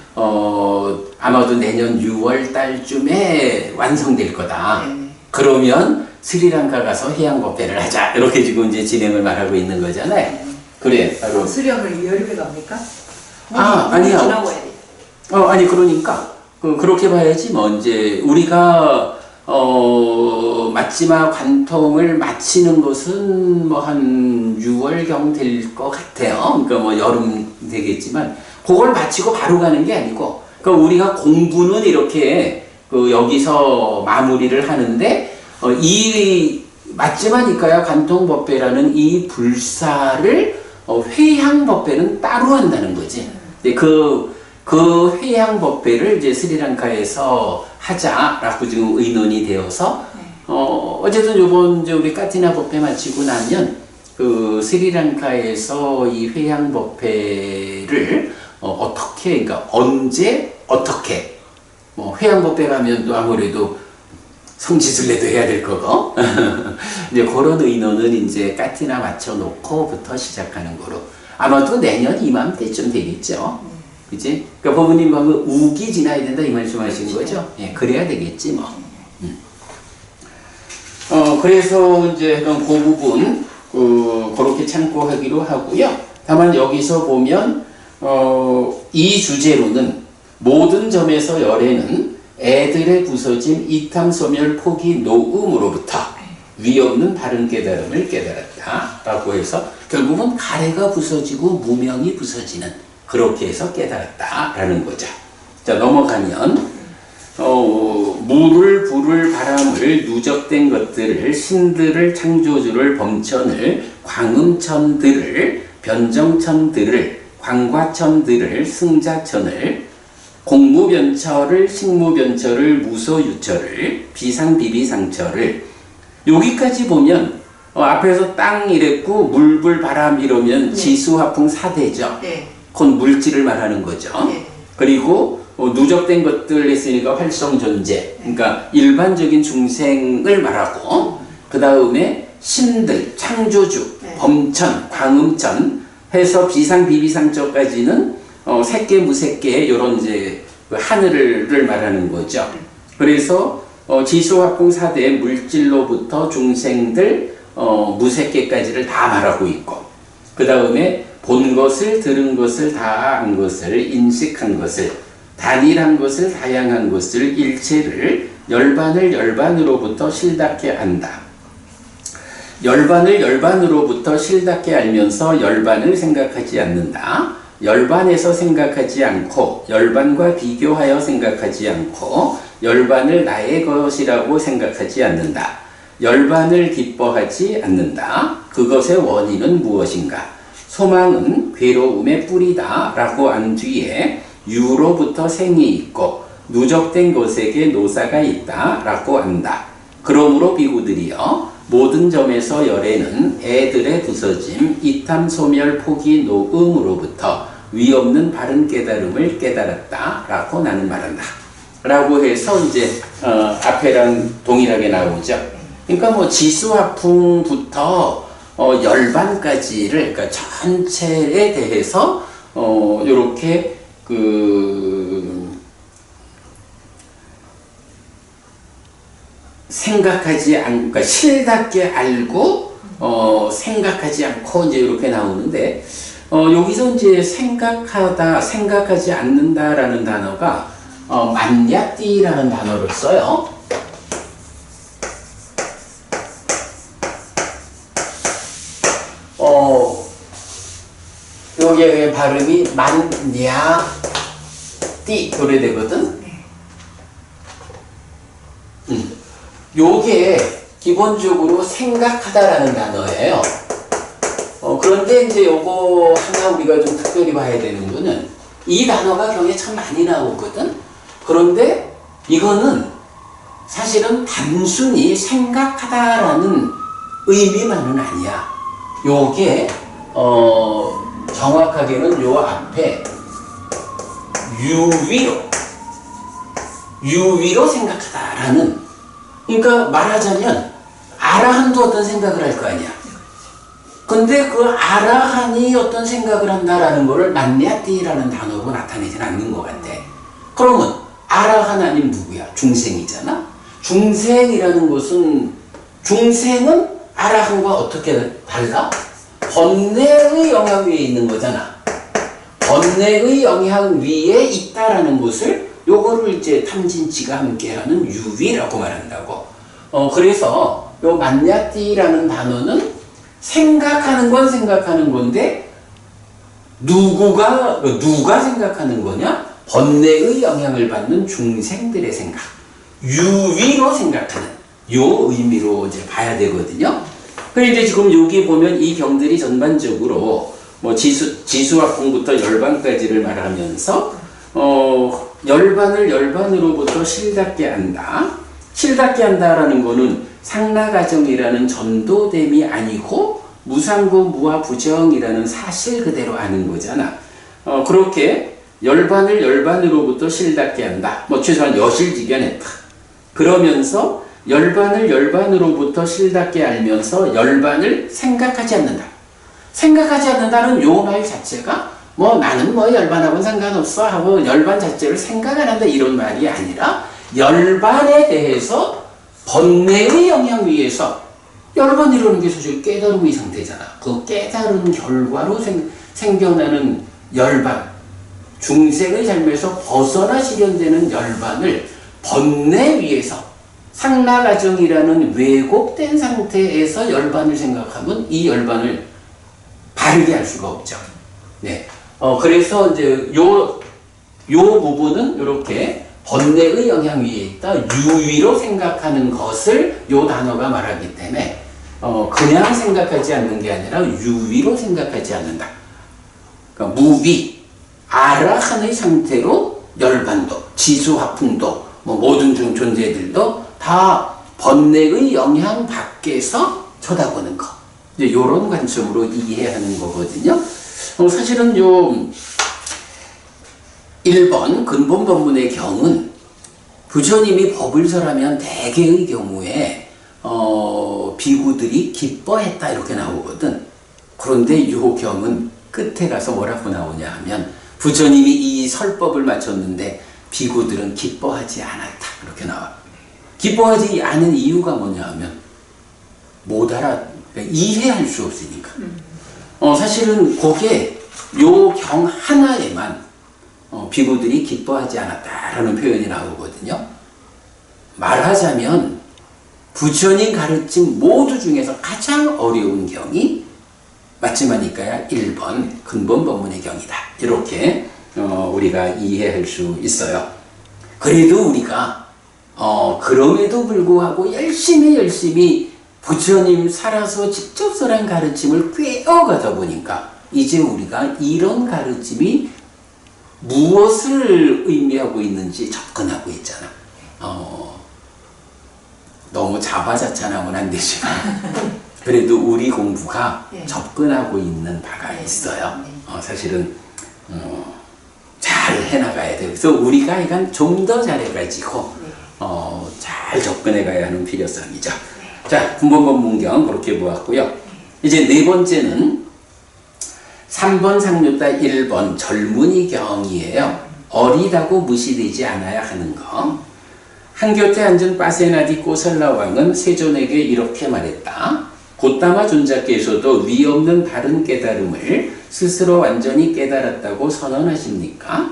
아마도 내년 6월 달쯤에 완성될 거다. 네. 그러면 스리랑카 가서 해양법회를 하자. 이렇게 지금 이제 진행을 말하고 있는 거잖아요. 네. 그래, 바로. 수령을 여름에 갑니까? 아니야. 지나고 해야 돼. 아니, 그러니까. 그렇게 봐야지, 뭐, 이제, 우리가, 마지막 관통을 마치는 것은 뭐 한 6월경 될 것 같아요. 그러니까 뭐 여름 되겠지만, 그걸 마치고 바로 가는 게 아니고, 그러니까 우리가 공부는 이렇게 여기서 마무리를 하는데, 이 맞지마니까야 관통법회라는 이 불사를 회향법회는 따로 한다는 거지. 근데 그 회향법회를 이제 스리랑카에서 하자라고 지금 의논이 되어서 어쨌든 요번 이제 우리 까티나 법회 마치고 나면 그 스리랑카에서 이 회향법회를 어떻게 그러니까 언제 어떻게 뭐 회향법회 가면 또 아무래도 성지순례도 해야 될 거고 이제 그런 의논은 이제 까티나 맞춰 놓고부터 시작하는 거로 아마도 내년 이맘때쯤 되겠죠. 그지? 그러니까 법부님 방금 우기 지나야 된다 이 말씀하신 거죠? 예, 그래야 되겠지 뭐. 그래서 이제 그 부분 그렇게 참고하기로 하고요. 다만 여기서 보면 이 주제로는 모든 점에서 열애는 애들의 부서진 이탐소멸 포기 노음으로부터 위없는 바른 깨달음을 깨달았다 라고 해서 결국은 가래가 부서지고 무명이 부서지는 그렇게 해서 깨달았다 라는 거죠. 자, 넘어가면 물을 불을 바람을 누적된 것들을 신들을 창조주를 범천을 광음천들을 변정천들을 광과천들을 승자천을 공무변처를 식무변처를 무소유처를 비상비비상처를 여기까지 보면 앞에서 땅 이랬고 물불 바람 이러면 지수화풍 4대죠. 네. 그건 물질을 말하는 거죠. 네. 그리고 누적된 것들 했으니까 활성존재 그러니까 일반적인 중생을 말하고 그 다음에 신들, 창조주, 네. 범천, 광음천 해서 비상비비상처까지는 색계 무색계 이런 이제 하늘을 말하는 거죠. 그래서 지수화풍 4대 물질로부터 중생들 무색계까지를 다 말하고 있고 그 다음에 본 것을 들은 것을 다 한 것을 인식한 것을 단일한 것을 다양한 것을 일체를 열반을 열반으로부터 실답게 안다. 열반을 열반으로부터 실답게 알면서 열반을 생각하지 않는다. 열반에서 생각하지 않고 열반과 비교하여 생각하지 않고 열반을 나의 것이라고 생각하지 않는다. 열반을 기뻐하지 않는다. 그것의 원인은 무엇인가? 소망은 괴로움의 뿌리다 라고 한 뒤에 유로부터 생이 있고 누적된 것에게 노사가 있다 라고 한다. 그러므로 비구들이여 모든 점에서 열애는 애들의 부서짐 이탐 소멸 포기 노음으로부터 위없는 바른 깨달음을 깨달았다 라고 나는 말한다 라고 해서 이제 앞에랑 동일하게 나오죠. 그러니까 뭐 지수화풍부터 열반까지를 그러니까 전체에 대해서 요렇게 생각하지 않고 그러니까 실답게 알고 생각하지 않고 이제 이렇게 나오는데 여기서 이제 생각하다 생각하지 않는다라는 단어가 만야띠라는 단어를 써요. 여기에 발음이 만야띠 그래 되거든. 요게 기본적으로 생각하다라는 단어예요. 그런데 이제 요거 하나 우리가 좀 특별히 봐야 되는 거는 이 단어가 경에 참 많이 나오거든. 그런데 이거는 사실은 단순히 생각하다라는 의미만은 아니야. 요게 정확하게는 요 앞에 유위로 생각하다라는, 그러니까 말하자면 아라한도 어떤 생각을 할 거 아니야. 근데 그 아라한이 어떤 생각을 한다라는 거를 만냐띠라는 단어로 나타내진 않는 것 같아. 그러면 아라한 아니면 누구야? 중생이잖아. 중생이라는 것은, 중생은 아라한과 어떻게 달라? 번뇌의 영향 위에 있는 거잖아. 번뇌의 영향 위에 있다라는 것을, 요거를 이제 탐진치가 함께하는 유위라고 말한다고. 그래서 요 만냐띠라는 단어는 생각하는 건 생각하는 건데, 누가 생각하는 거냐? 번뇌의 영향을 받는 중생들의 생각. 유위로 생각하는 요 의미로 이제 봐야 되거든요. 그런데 지금 여기 보면 이 경들이 전반적으로 뭐 지수학공부터 열반까지를 말하면서 열반을 열반으로부터 실답게 한다. 실답게 한다라는 거는 상라가정이라는 전도됨이 아니고 무상고 무아부정이라는 사실 그대로 아는 거잖아. 그렇게 열반을 열반으로부터 실답게 한다. 뭐 최소한 여실지견했다. 그러면서 열반을 열반으로부터 실답게 알면서 열반을 생각하지 않는다. 생각하지 않는다는 요 말 자체가 뭐 나는 뭐 열반하고는 상관없어 하고 열반 자체를 생각 안 한다 이런 말이 아니라, 열반에 대해서 번뇌의 영향 위에서, 열반이라는 게 사실 깨달음의 상태잖아. 그 깨달은 결과로 생겨나는 열반, 중생의 삶에서 벗어나 실현되는 열반을 번뇌 위에서, 상라가정이라는 왜곡된 상태에서 열반을 생각하면 이 열반을 바르게 할 수가 없죠. 네. 그래서 이제 요 부분은 이렇게 번뇌의 영향 위에 있다, 유위로 생각하는 것을 요 단어가 말하기 때문에 그냥 생각하지 않는 게 아니라 유위로 생각하지 않는다. 그러니까 무위, 아라한의 상태로 열반도, 지수화풍도, 뭐 모든 존재들도 다 번뇌의 영향 밖에서 쳐다보는 것. 이제 이런 관점으로 이해하는 거거든요. 사실은 요 1번 근본 법문의 경은 부처님이 법을 설하면 대개의 경우에 비구들이 기뻐했다 이렇게 나오거든. 그런데 이 경은 끝에 가서 뭐라고 나오냐 하면 부처님이 이 설법을 마쳤는데 비구들은 기뻐하지 않았다 이렇게 나와. 기뻐하지 않은 이유가 뭐냐 하면 못 이해할 수 없으니까. 사실은 그게 요 경 하나에만 비구들이 기뻐하지 않았다라는 표현이 나오거든요. 말하자면 부처님 가르침 모두 중에서 가장 어려운 경이 마지막이니까야 1번 근본 법문의 경이다. 이렇게 우리가 이해할 수 있어요. 그래도 우리가 그럼에도 불구하고 열심히 부처님 살아서 직접 설한 가르침을 꿰어가다 보니까 이제 우리가 이런 가르침이 무엇을 의미하고 있는지 접근하고 있잖아. 너무 자화자찬하면 안 되지만 그래도 우리 공부가 접근하고 있는 바가 있어요. 사실은 잘 해나가야 돼요. 그래서 우리가 이건 좀 더 잘해가지고 잘 접근해가야 하는 필요성이죠. 자, 근본법문경 그렇게 보았고요. 이제 네 번째는 3번 상류따 1번 젊은이경이에요. 어리다고 무시되지 않아야 하는 거. 한곁에 앉은 빠세나디 꼬살라 왕은 세존에게 이렇게 말했다. 고따마 존자께서도 위없는 바른 깨달음을 스스로 완전히 깨달았다고 선언하십니까?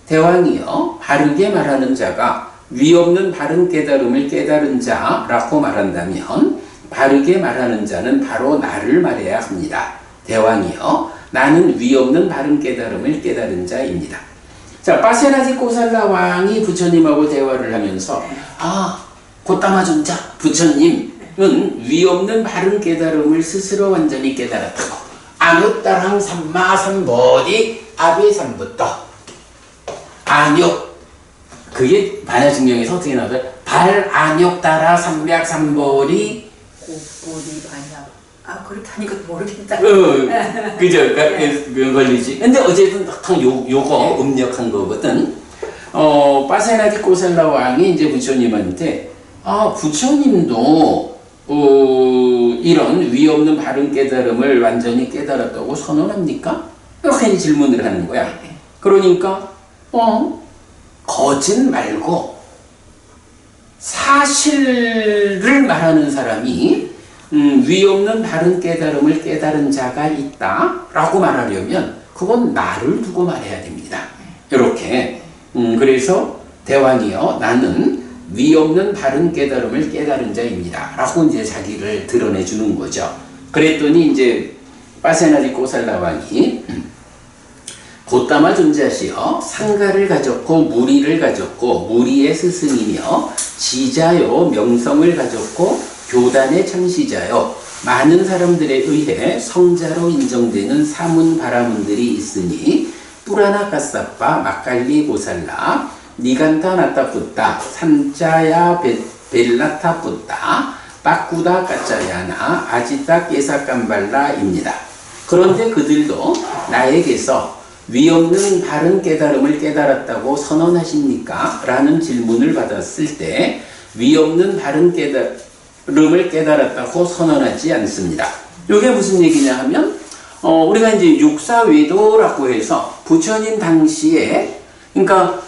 대왕이여, 바르게 말하는 자가 위없는 바른 깨달음을 깨달은 자라고 말한다면 바르게 말하는 자는 바로 나를 말해야 합니다. 대왕이여, 나는 위없는 바른 깨달음을 깨달은 자입니다. 자, 빠세나지 꼬살라 왕이 부처님하고 대화를 하면서 고따마 존자 부처님은 위없는 바른 깨달음을 스스로 완전히 깨달았다고. 안욕따랑 삼마삼보디 아비삼부터 안욕, 그게 반야증명에서 어떻게 나와요? 발안욕따라 삼백삼보리 곱보리 반야 아, 그렇다니까 모르겠다. 그죠? 그 걸리지. 근데 어쨌든 요거 음력한 거거든. 파세나디 코살라 왕이 이제 부처님한테, 부처님도, 이런 위 없는 바른 깨달음을 완전히 깨달았다고 선언합니까? 이렇게 질문을 하는 거야. 그러니까, 거짓 말고, 사실을 말하는 사람이 위 없는 바른 깨달음을 깨달은 자가 있다 라고 말하려면 그건 나를 두고 말해야 됩니다. 이렇게 그래서 대왕이여 나는 위 없는 바른 깨달음을 깨달은 자입니다 라고 이제 자기를 드러내 주는 거죠. 그랬더니 이제 파세나디 코살라 왕이 고따마 존자시여 상가를 가졌고 무리를 가졌고 무리의 스승이며 지자요 명성을 가졌고 교단의 창시자요 많은 사람들에 의해 성자로 인정되는 사문 바라문들이 있으니 뿌라나 까사빠 마칼리 고살라 니간타 나타푸따 산자야 벨라타푸따 빠꾸다 까짜야나 아지타 깨사깜발라입니다. 그런데 그들도 나에게서 위 없는 바른 깨달음을 깨달았다고 선언하십니까? 라는 질문을 받았을 때 위 없는 바른 깨달음을 깨달았다고 선언하지 않습니다. 이게 무슨 얘기냐 하면 우리가 이제 육사외도라고 해서 부처님 당시에 그러니까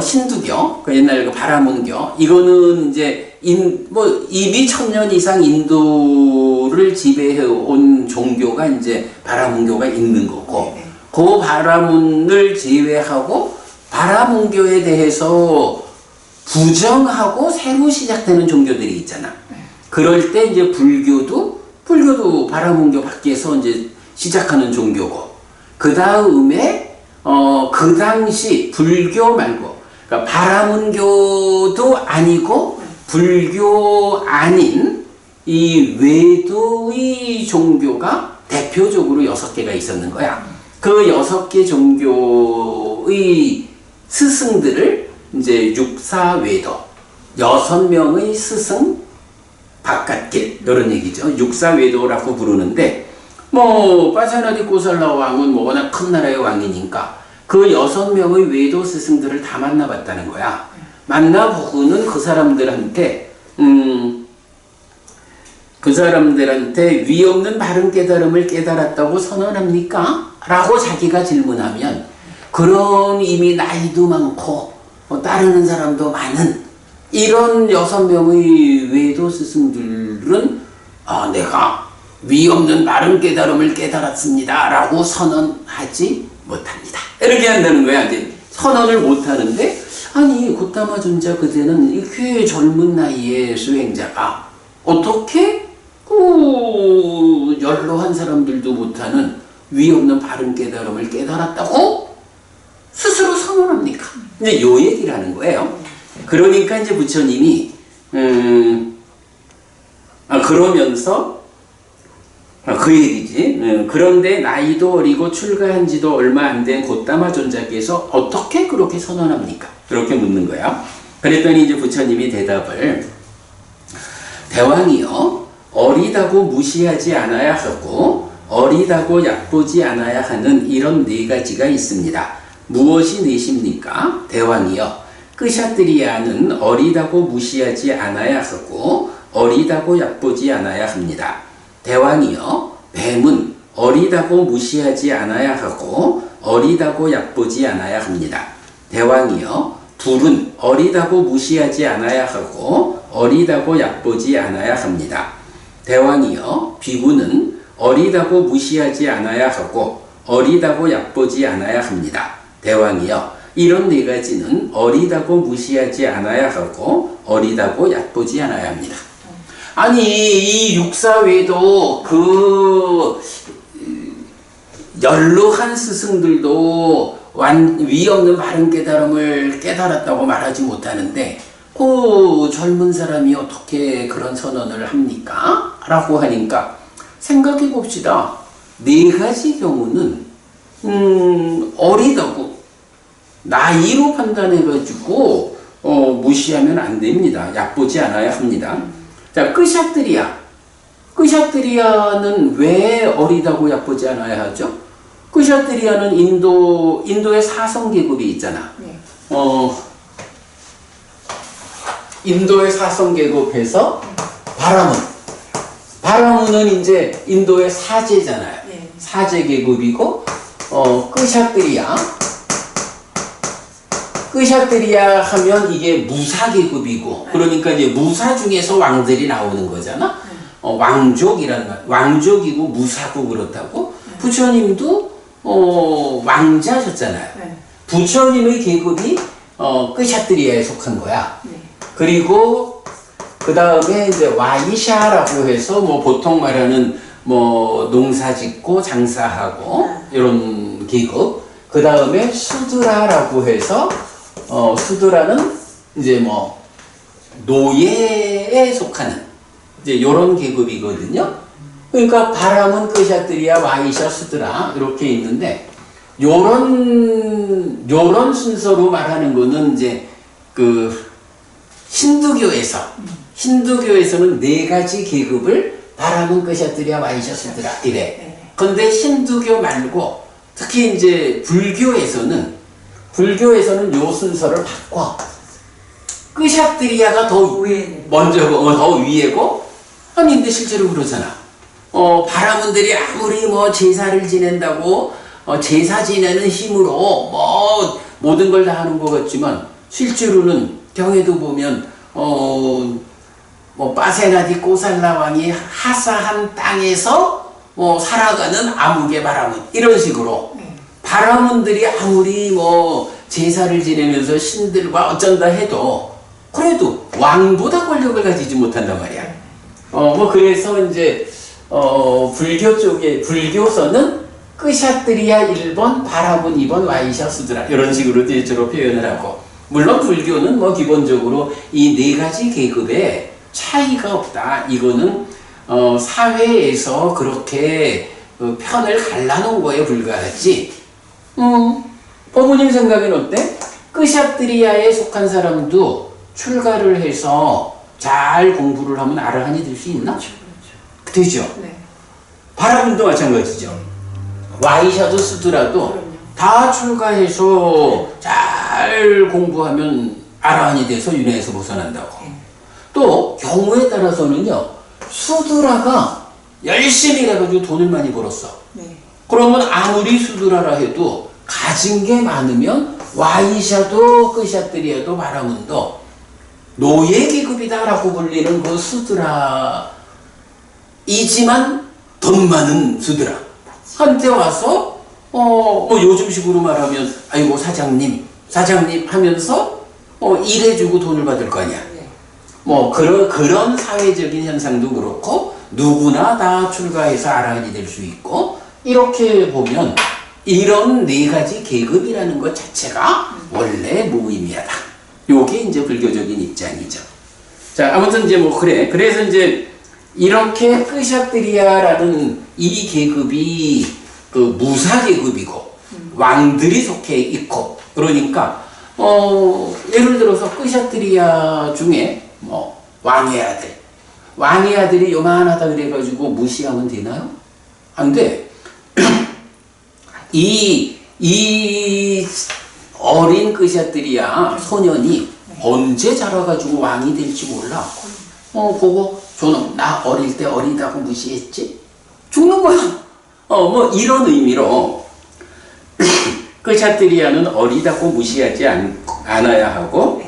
신두교 그 옛날 그 바라문교 이거는 이제 이미 1000년 이상 인도를 지배해 온 종교가 이제 바라문교가 있는 거고 그 바라문을 제외하고 바라문교에 대해서 부정하고 새로 시작되는 종교들이 있잖아. 그럴 때 이제 불교도 바라문교 밖에서 이제 시작하는 종교고 그 다음에 그 당시 불교 말고 그러니까 바라문교도 아니고 불교 아닌 이 외도의 종교가 대표적으로 6개가 있었는 거야. 그 6개 종교의 스승들을 이제 육사외도 6명의 스승 바깥길 이런 얘기죠. 육사외도라고 부르는데 파세나디 코살라 왕은 워낙 큰 나라의 왕이니까 그 6명의 외도 스승들을 다 만나봤다는 거야. 만나보고는 그 사람들한테 위 없는 바른 깨달음을 깨달았다고 선언합니까? 라고 자기가 질문하면 그런 이미 나이도 많고 따르는 사람도 많은 이런 6명의 외도 스승들은 내가 위 없는 바른 깨달음을 깨달았습니다 라고 선언하지 못합니다. 이렇게 한다는 거야. 이제 선언을 못하는데 아니 고타마 존자 그때는 이렇게 젊은 나이에 수행자가 어떻게 연로한 사람들도 못하는 위 없는 바른 깨달음을 깨달았다고 스스로 선언합니까? 이제 요 얘기를 하는 거예요. 그러니까 이제 부처님이 그러면서 그 얘기지. 그런데 나이도 어리고 출가한 지도 얼마 안 된 고따마 존자께서 어떻게 그렇게 선언합니까? 그렇게 묻는 거야. 그랬더니 이제 부처님이 대답을 대왕이여 어리다고 무시하지 않아야 하고 어리다고 얕보지 않아야 하는 이런 4가지가 있습니다. 무엇이 넷입니까? 대왕이여 끄샤트리아는 어리다고 무시하지 않아야 하고 어리다고 얕보지 않아야 합니다. 대왕이여 뱀은 어리다고 무시하지 않아야 하고 어리다고 얕보지 않아야 합니다. 대왕이여 불은 어리다고 무시하지 않아야 하고 어리다고 얕보지 않아야 합니다. 대왕이여 비구는 어리다고 무시하지 않아야 하고 어리다고 얕보지 않아야 합니다. 대왕이여 이런 4가지는 어리다고 무시하지 않아야 하고 어리다고 얕보지 않아야 합니다. 아니 이 육사외도 그 연로한 스승들도 위 없는 바른 깨달음을 깨달았다고 말하지 못하는데 그 젊은 사람이 어떻게 그런 선언을 합니까? 라고 하니까 생각해 봅시다. 4가지 경우는 어리다고 나이로 판단해 가지고 무시하면 안 됩니다. 얕보지 않아야 합니다. 자, 끄샤트리아 끄샤트리아는 왜 어리다고 얕보지 않아야 하죠? 끄샤트리아는 인도의 사성 계급이 있잖아. 네. 인도의 사성 계급에서 바라문은 이제 인도의 사제잖아요. 네. 사제 계급이고 끄샤트리아 하면 이게 무사 계급이고, 그러니까 이제 무사 중에서 왕들이 나오는 거잖아. 왕족이라는 말, 왕족이고 무사고 그렇다고. 부처님도 왕자셨잖아요. 네. 부처님의 계급이 끄샤트리아에 속한 거야. 네. 그리고 그 다음에 이제 와이샤라고 해서 뭐 보통 말하는 뭐 농사 짓고 장사하고 이런 계급. 그 다음에 수드라라고 해서 수드라는 이제 뭐 노예에 속하는 이제 이런 계급이거든요. 그러니까 바람은 끄샤트리아, 와이샤, 수드라 이렇게 있는데 요런 순서로 말하는 거는 이제 그 힌두교에서는 네 가지 계급을 바람은 끄샤트리아, 와이샤, 수드라 이래. 근데 힌두교 말고 특히 이제 불교에서는 요 순서를 바꿔. 끄샤트리아가 더 먼저고 더 위에고. 아니 근데 실제로 그러잖아. 바라문들이 아무리 뭐 제사를 지낸다고 제사 지내는 힘으로 뭐 모든 걸 다 하는 것 같지만 실제로는 경에도 보면 뭐 빠세나디 꼬살라 왕이 하사한 땅에서 살아가는 아무개 바라문 이런 식으로 바라문들이 아무리 뭐 제사를 지내면서 신들과 어쩐다 해도 그래도 왕보다 권력을 가지지 못한단 말이야. 뭐 그래서 이제 불교 쪽에 불교서는 끄샤트리아 1번, 바라문 2번, 와이샤, 수드라 이런 식으로 대체로 표현을 하고, 물론 불교는 뭐 기본적으로 이 네 가지 계급에 차이가 없다. 이거는 사회에서 그렇게 편을 갈라놓은 거에 불과하지. 어머님 생각엔 어때? 끄샤트리아에 속한 사람도 출가를 해서 잘 공부를 하면 아르한이 될 수 있나? 되죠. 네. 바라문도 마찬가지죠. 와이샤도 수드라도 그럼요. 다 출가해서 잘 공부하면 아르한이 돼서 윤회에서 벗어난다고. 또 경우에 따라서는요, 수드라가 열심히 해가지고 돈을 많이 벌었어. 네. 그러면 아무리 수드라라 해도 가진 게 많으면 와이샤도 끄샤트리아도 바라문도 노예 계급이다라고 불리는 그 수드라이지만 돈 많은 수드라 한테 와서 뭐 요즘식으로 말하면 아이고 사장님 하면서 일해주고 돈을 받을 거 아니야. 네. 뭐 그런 사회적인 현상도 그렇고 누구나 다 출가해서 아라한이 될 수 있고, 이렇게 보면 이런 네 가지 계급이라는 것 자체가 원래 무의미하다. 요게 이제 불교적인 입장이죠. 자, 아무튼 이제 뭐 그래서 이제 이렇게 끄샤트리아라는 이 계급이 그 무사 계급이고 왕들이 속해 있고, 그러니까 예를 들어서 끄샤트리아 중에 뭐 왕의 아들이 요만하다 그래가지고 무시하면 되나요? 안 돼. 이 어린 끄샤트리아 소년이 언제 자라가지고 왕이 될지 몰라. 그거 저놈 나 어릴 때 어리다고 무시했지? 죽는 거야. 뭐 이런 의미로 끄샤트리아는 어리다고 무시하지 않아야 하고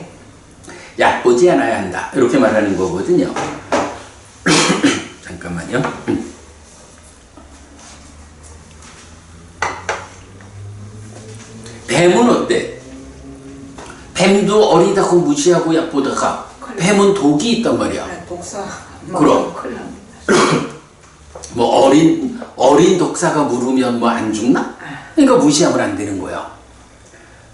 얕보지 않아야 한다. 이렇게 말하는 거거든요. 잠깐만요. 뱀은 어때? 뱀도 어리다고 무시하고 얕보다가 뱀은 독이 있단 말이야. 독사. 그럼. 큰일 납니다. 뭐 어린 독사가 물으면 뭐 안 죽나? 그러니까 무시하면 안 되는 거야.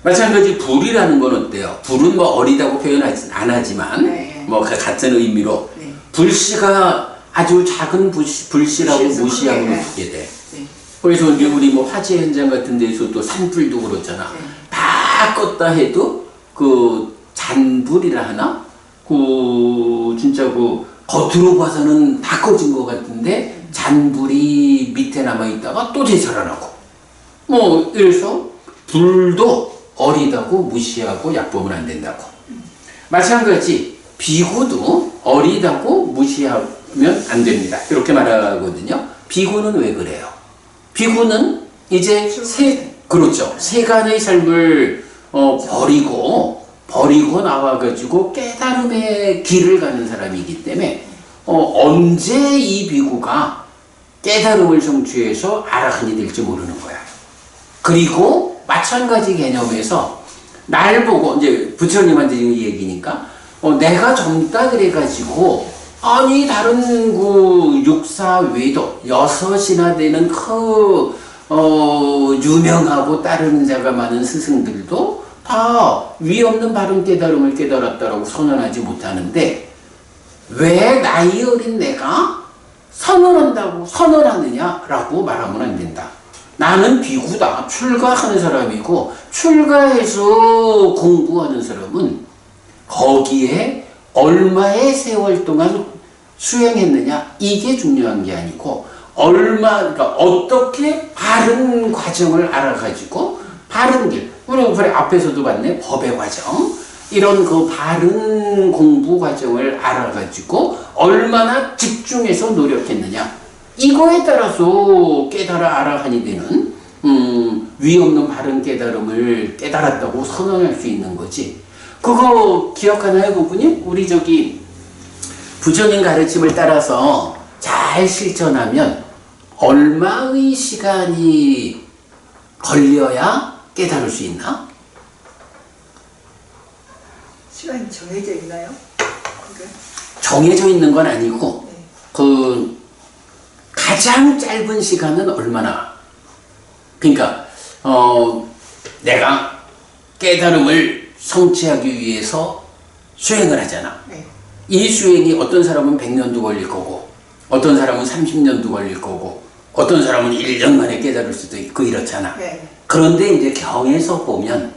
마찬가지 불이라는 건 어때요? 불은 뭐 어리다고 표현하지 안 하지만 네. 뭐 같은 의미로 네. 불씨가 아주 작은 불씨라고 무시하고 네. 죽게 돼. 네. 그래서 이제 우리 뭐 화재 현장 같은 데서도 산불도 그렇잖아. 네. 다 껐다 해도 그 잔불이라 하나? 그 진짜 그 겉으로 봐서는 다 꺼진 것 같은데 잔불이 밑에 남아있다가 또 되살아나고 뭐 이래서 불도 어리다고 무시하고 얕보면 안 된다고. 마찬가지 비구도 어리다고 무시하면 안 됩니다. 이렇게 말하거든요. 비구는 왜 그래요? 비구는 이제 그렇죠. 세간의 삶을 버리고 나와가지고 깨달음의 길을 가는 사람이기 때문에 언제 이 비구가 깨달음을 성취해서 아라한이 될지 모르는 거야. 그리고 마찬가지 개념에서 날 보고 이제 부처님한테 지금 이 얘기니까 내가 젊다 그래가지고 아니 다른 그 육사 외도 6이나 되는 유명하고 따르는 자가 많은 스승들도 다 위없는 바른 깨달음을 깨달았다라고 선언하지 못하는데 왜 나이 어린 내가 선언하느냐라고 말하면 안 된다. 나는 비구다. 출가하는 사람이고 출가해서 공부하는 사람은 거기에 얼마의 세월 동안 수행했느냐 이게 중요한 게 아니고 그러니까 어떻게 바른 과정을 알아가지고 바른 길 우리 앞에서도 봤네 법의 과정 이런 그 바른 공부 과정을 알아가지고 얼마나 집중해서 노력했느냐 이거에 따라서 깨달아 아라한이 되는 위없는 바른 깨달음을 깨달았다고 선언할 수 있는 거지. 그거 기억하나요, 그분이? 우리 부처님 가르침을 따라서 잘 실천하면 얼마의 시간이 걸려야 깨달을 수 있나? 시간이 정해져 있나요? 그게? 정해져 있는 건 아니고 네. 그 가장 짧은 시간은 얼마나? 그러니까 내가 깨달음을 성취하기 위해서 수행을 하잖아. 네. 이 수행이 어떤 사람은 100년도 걸릴 거고 어떤 사람은 30년도 걸릴 거고 어떤 사람은 1년 만에 깨달을 수도 있고 이렇잖아. 네. 그런데 이제 경에서 보면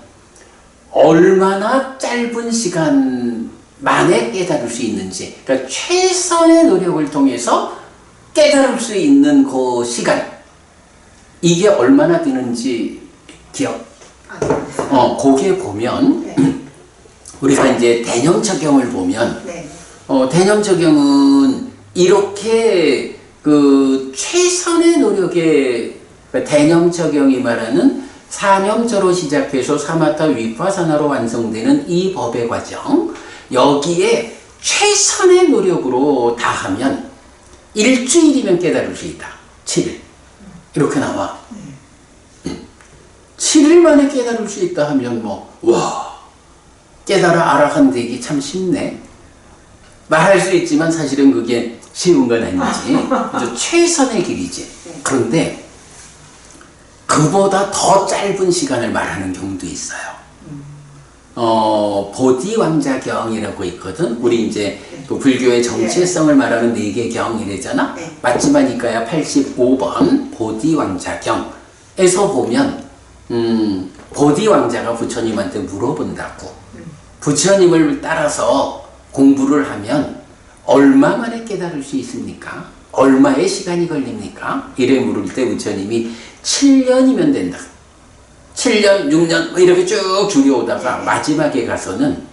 얼마나 짧은 시간 만에 깨달을 수 있는지 그러니까 최선의 노력을 통해서 깨달을 수 있는 그 시간 이게 얼마나 되는지 기억? 거기에 보면 네. 우리가 이제 대념처경을 보면 네. 대념처경은 이렇게 그 최선의 노력에 대념처경이 말하는 사념처로 시작해서 사마타 위파사나로 완성되는 이 법의 과정 여기에 최선의 노력으로 다하면 일주일이면 깨달을 수 있다. 7일 이렇게 나와. 7일 만에 깨달을 수 있다 하면 와 깨달아 아라한 되기 참 쉽네. 말할 수 있지만 사실은 그게 쉬운 건 아니지. 최선의 길이지. 그런데 그보다 더 짧은 시간을 말하는 경우도 있어요. 보디왕자경이라고 있거든. 우리 이제 그 불교의 정체성을 말하는 4개 경이래잖아. 마지막이니까야 85번 보디왕자경에서 보면 보디왕자가 부처님한테 물어본다고. 부처님을 따라서 공부를 하면 얼마 만에 깨달을 수 있습니까? 얼마의 시간이 걸립니까? 이래 물을 때 부처님이 7년이면 된다. 7년, 6년 이렇게 쭉 줄여오다가 마지막에 가서는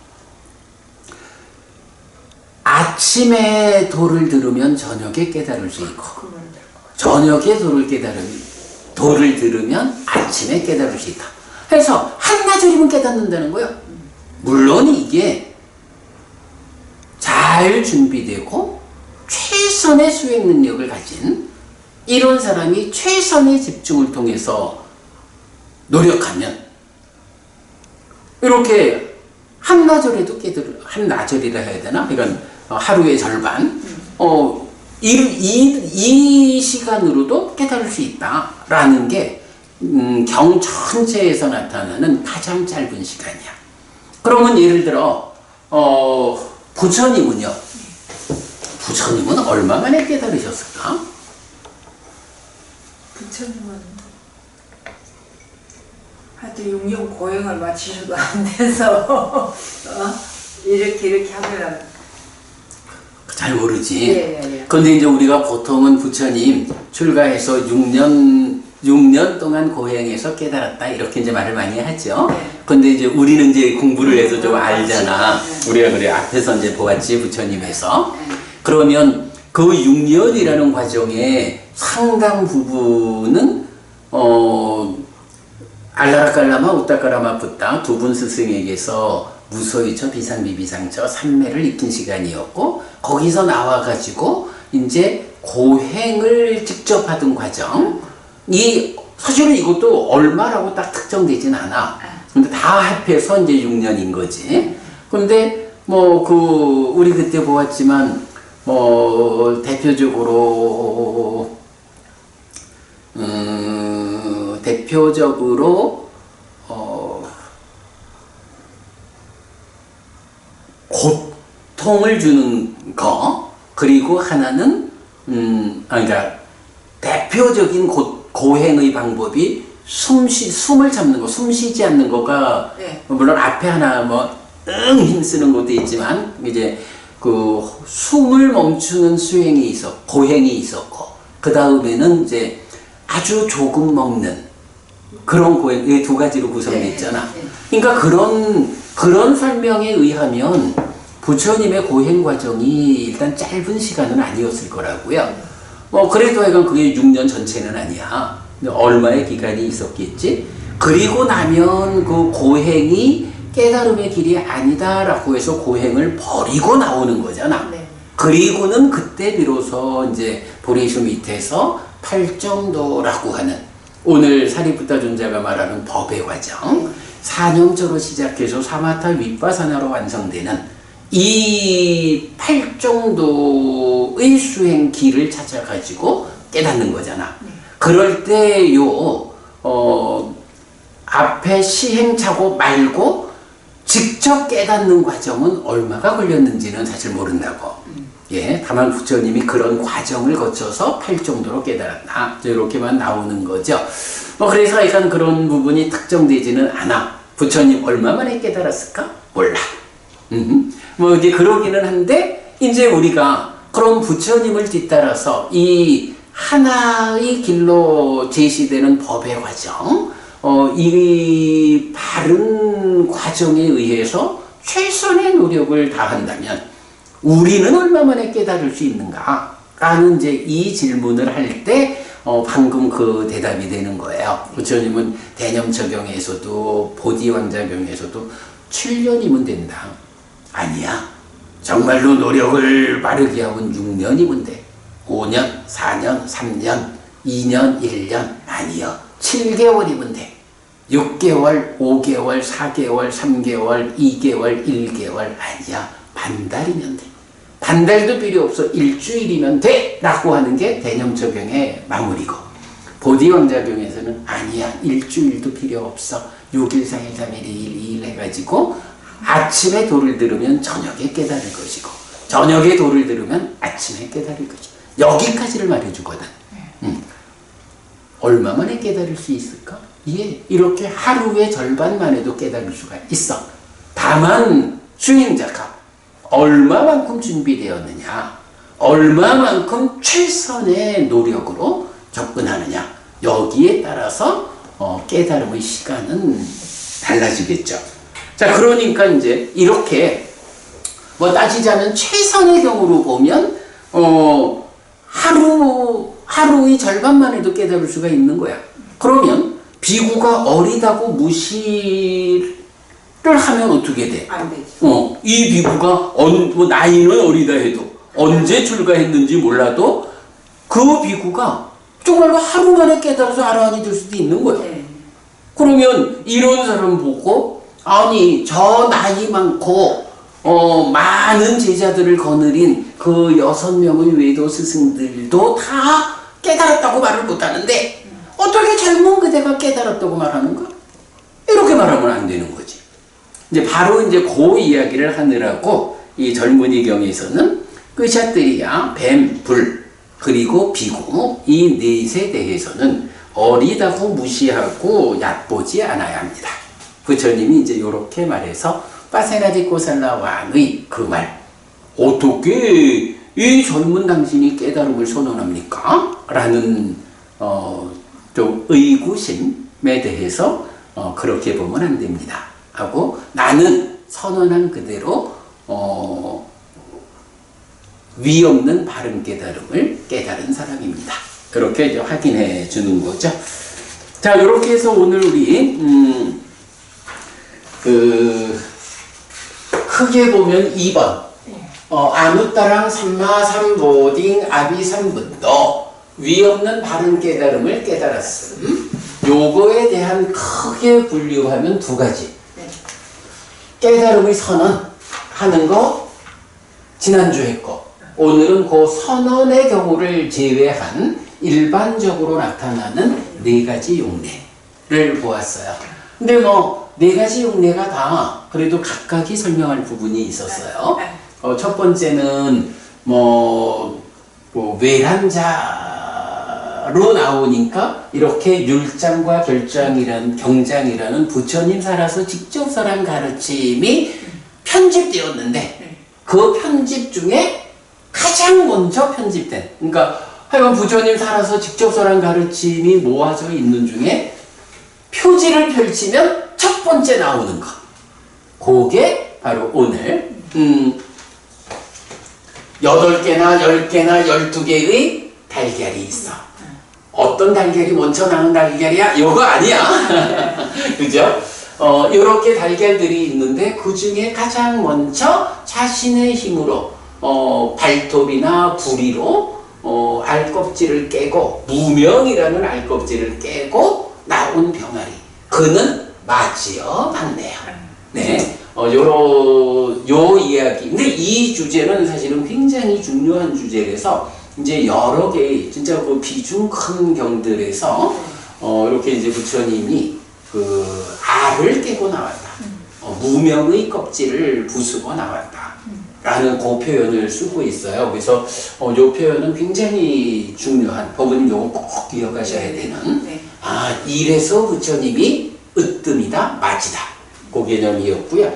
아침에 도를 들으면 저녁에 깨달을 수 있고 저녁에 도를 들으면 아침에 깨달을 수 있다. 그래서 한나절이면 깨닫는다는 거예요. 물론 이게 잘 준비되고 최선의 수행 능력을 가진 이런 사람이 최선의 집중을 통해서 노력하면 이렇게 한나절에도 한나절이라 해야 되나? 그러니까 하루의 절반 이 시간으로도 깨달을 수 있다라는 게 경 전체에서 나타나는 가장 짧은 시간이야. 그러면 예를 들어 부처님은 얼마 만에 깨달으셨을까? 부처님은 하여튼 용용 고행을 마치셔도 안 돼서 이렇게 하면 잘 모르지. 예. 그런데 이제 우리가 보통은 부처님 출가해서 6년 동안 고행해서 깨달았다 이렇게 이제 말을 많이 하죠. 근데 이제 우리는 이제 공부를 해서 좀 알잖아. 우리가 그래 앞에서 이제 보았지 부처님에서. 그러면 그 6년이라는 과정의 상당 부분은 알라라깔라마 우따까라마 붓다 두 분 스승에게서 무소유처 비상비비상처 삼매를 익힌 시간이었고, 거기서 나와가지고 이제 고행을 직접 하던 과정. 사실은 이것도 얼마라고 딱 특정되진 않아. 근데 다 합해서 이제 6년인 거지. 근데 우리 그때 보았지만 대표적으로 고통을 주는 거, 그리고 하나는 그러니까 대표적인 고행의 방법이 숨을 참는 거, 숨 쉬지 않는 거가 물론 앞에 하나 힘쓰는 것도 있지만 이제 그 숨을 멈추는 고행이 있었고, 그 다음에는 이제 아주 조금 먹는 그런 고행, 이 두 가지로 구성됐잖아. 그러니까 그런 설명에 의하면 부처님의 고행 과정이 일단 짧은 시간은 아니었을 거라고요. 그래도 하여간 그게 6년 전체는 아니야. 근데 얼마의 기간이 있었겠지? 그리고 나면 그 고행이 깨달음의 길이 아니다라고 해서 고행을 버리고 나오는 거잖아. 그리고는 그때 비로소 이제 보리수 밑에서 팔정도라고 하는, 오늘 사리푸타 존자가 말하는 법의 과정, 사념조로 시작해서 사마타 윗바사나로 완성되는 이 팔정도의 수행 길을 찾아가지고 깨닫는 거잖아. 그럴 때 앞에 시행착오 말고 직접 깨닫는 과정은 얼마가 걸렸는지는 사실 모른다고. 다만 부처님이 그런 과정을 거쳐서 팔정도로 깨달았다, 이렇게만 나오는 거죠. 그래서 약간 그런 부분이 특정되지는 않아. 부처님 얼마 만에 깨달았을까? 몰라. 이제 그러기는 한데, 이제 우리가 그럼 부처님을 뒤따라서 이 하나의 길로 제시되는 법의 과정, 이 바른 과정에 의해서 최선의 노력을 다한다면 우리는 얼마 만에 깨달을 수 있는가? 라는 이제 이 질문을 할 때 방금 그 대답이 되는 거예요. 부처님은 대념처경에서도 보디왕자경에서도 7년이면 된다. 아니야. 정말로 노력을 바르게 하면 6년이면 돼. 5년, 4년, 3년, 2년, 1년 아니요. 7개월이면 돼. 6개월, 5개월, 4개월, 3개월, 2개월, 1개월 아니야. 반달이면 돼. 반달도 필요 없어. 일주일이면 돼! 라고 하는 게 대념처경의 마무리고, 보디왕자경에서는 아니야. 일주일도 필요 없어. 6일, 4일, 3일, 2일, 2일 해가지고 아침에 도를 들으면 저녁에 깨달을 것이고, 저녁에 도를 들으면 아침에 깨달을 것이고, 여기까지를 말해주거든. 얼마 만에 깨달을 수 있을까? 이렇게 하루의 절반만 해도 깨달을 수가 있어. 다만 수행자가 얼마만큼 준비되었느냐, 얼마만큼 최선의 노력으로 접근하느냐, 여기에 따라서 깨달음의 시간은 달라지겠죠. 자, 그러니까 이제 이렇게 따지자면 최선의 경우로 보면 하루의 절반만 해도 깨달을 수가 있는 거야. 그러면 비구가 어리다고 무시를 하면 어떻게 돼? 안 되지. 이 비구가 나이는 어리다 해도, 언제 출가했는지 몰라도 그 비구가 정말로 하루 만에 깨달아서 아라한이 될 수도 있는 거야. 그러면 이런 사람 보고, 아니 저 나이 많고 많은 제자들을 거느린 그 6명의 외도 스승들도 다 깨달았다고 말을 못하는데 어떻게 젊은 그대가 깨달았다고 말하는가? 이렇게 말하면 안 되는 거지. 이제 바로 이제 그 이야기를 하느라고 이 젊은이경에서는 끄샤뜨리야, 뱀, 불, 그리고 비구, 이 넷에 대해서는 어리다고 무시하고 얕보지 않아야 합니다. 부처님이 이제 이렇게 말해서 파세나지 꼬살라 왕의 그 말, 어떻게 이 젊은 당신이 깨달음을 선언합니까? 라는 좀 의구심에 대해서 그렇게 보면 안 됩니다. 하고 나는 선언한 그대로 위 없는 바른 깨달음을 깨달은 사람입니다. 그렇게 이제 확인해 주는 거죠. 자, 이렇게 해서 오늘 우리 크게 보면 2번 아누따랑 삼마삼보딩 아비삼분도 위 없는 바른 깨달음을 깨달았음. 요거에 대한 크게 분류하면 두 가지. 깨달음의 선언하는 거 지난주 했고, 오늘은 그 선언의 경우를 제외한 일반적으로 나타나는 네 가지 용례를 보았어요. 근데 뭐 네 가지 용례가 다 그래도 각각이 설명할 부분이 있었어요. 첫 번째는 외란자로 나오니까 이렇게 율장과 경장이라는 부처님 살아서 직접 설한 가르침이 편집되었는데 그 편집 중에 가장 먼저 편집된, 그러니까 하여간 부처님 살아서 직접 설한 가르침이 모아져 있는 중에 표지를 펼치면 첫 번째 나오는 거, 그게 바로 오늘 8개나 10개나 12개의 달걀이 있어. 어떤 달걀이 먼저 나온 달걀이야? 이거 아니야. 그죠? 이렇게 달걀들이 있는데 그 중에 가장 먼저 자신의 힘으로 발톱이나 부리로 알껍질을 깨고, 무명이라는 알껍질을 깨고 나온 병아리, 그는 맞지요, 맞네요. 네, 요 이야기. 근데 이 주제는 사실은 굉장히 중요한 주제라서 이제 여러 개의 진짜 그 비중 큰 경들에서 이렇게 이제 부처님이 그 알을 깨고 나왔다, 무명의 껍질을 부수고 나왔다 라는 그 표현을 쓰고 있어요. 그래서 요 표현은 굉장히 중요한, 법은 요거 꼭 기억하셔야 되는, 이래서 부처님이 으뜸이다, 맞이다, 그 개념이었고요.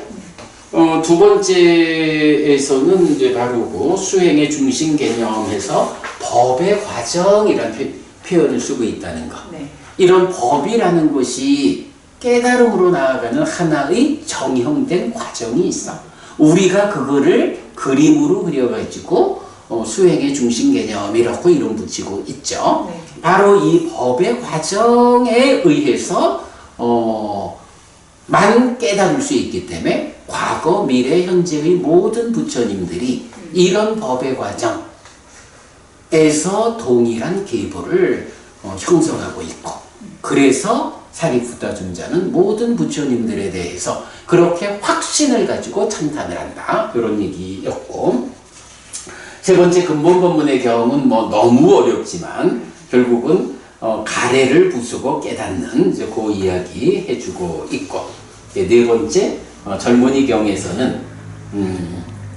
두 번째에서는 이제 바로 그 수행의 중심 개념에서 법의 과정이라는 표현을 쓰고 있다는 것. 이런 법이라는 것이 깨달음으로 나아가는 하나의 정형된 과정이 있어. 우리가 그거를 그림으로 그려가지고 수행의 중심 개념이라고 이름 붙이고 있죠. 바로 이 법의 과정에 의해서 만 깨달을 수 있기 때문에 과거, 미래, 현재의 모든 부처님들이 이런 법의 과정에서 동일한 계보를 형성하고 있고, 그래서 사리푸타 존자는 모든 부처님들에 대해서 그렇게 확신을 가지고 찬탄을 한다, 이런 얘기였고, 세 번째 근본 법문의 경우는 너무 어렵지만 결국은 가래를 부수고 깨닫는 이제 그 이야기 해주고 있고, 네 번째 젊은이 경에서는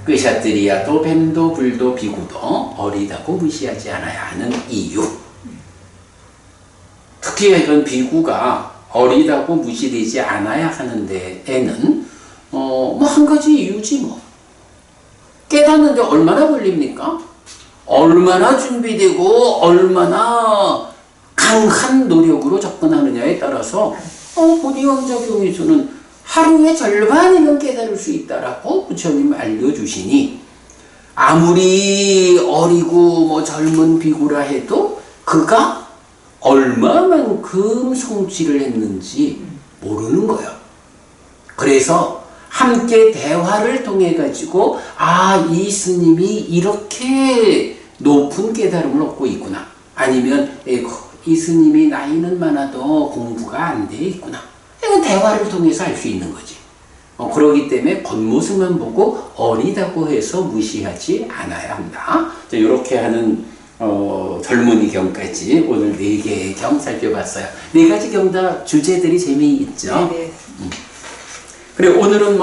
끄샤트리아도 뱀도 불도 비구도 어리다고 무시하지 않아야 하는 이유. 특히 이런 비구가 어리다고 무시되지 않아야 하는 데에는 한 가지 이유지 뭐. 깨닫는데 얼마나 걸립니까? 얼마나 준비되고 얼마나 강한 노력으로 접근하느냐에 따라서 보리왕자경에서는 하루의 절반이면 깨달을 수 있다라고 부처님 알려주시니, 아무리 어리고 젊은 비구라 해도 그가 얼마만큼 성취를 했는지 모르는 거예요. 그래서 함께 대화를 통해 가지고 이 스님이 이렇게 높은 깨달음을 얻고 있구나, 아니면 이 스님이 나이는 많아도 공부가 안 돼 있구나, 이건 대화를 통해서 알 수 있는 거지. 그러기 때문에 겉모습만 보고 어리다고 해서 무시하지 않아야 한다. 이렇게 하는 젊은이 경까지 오늘 4개의 경 살펴봤어요. 4가지 경 다 주제들이 재미있죠. 그래, 오늘은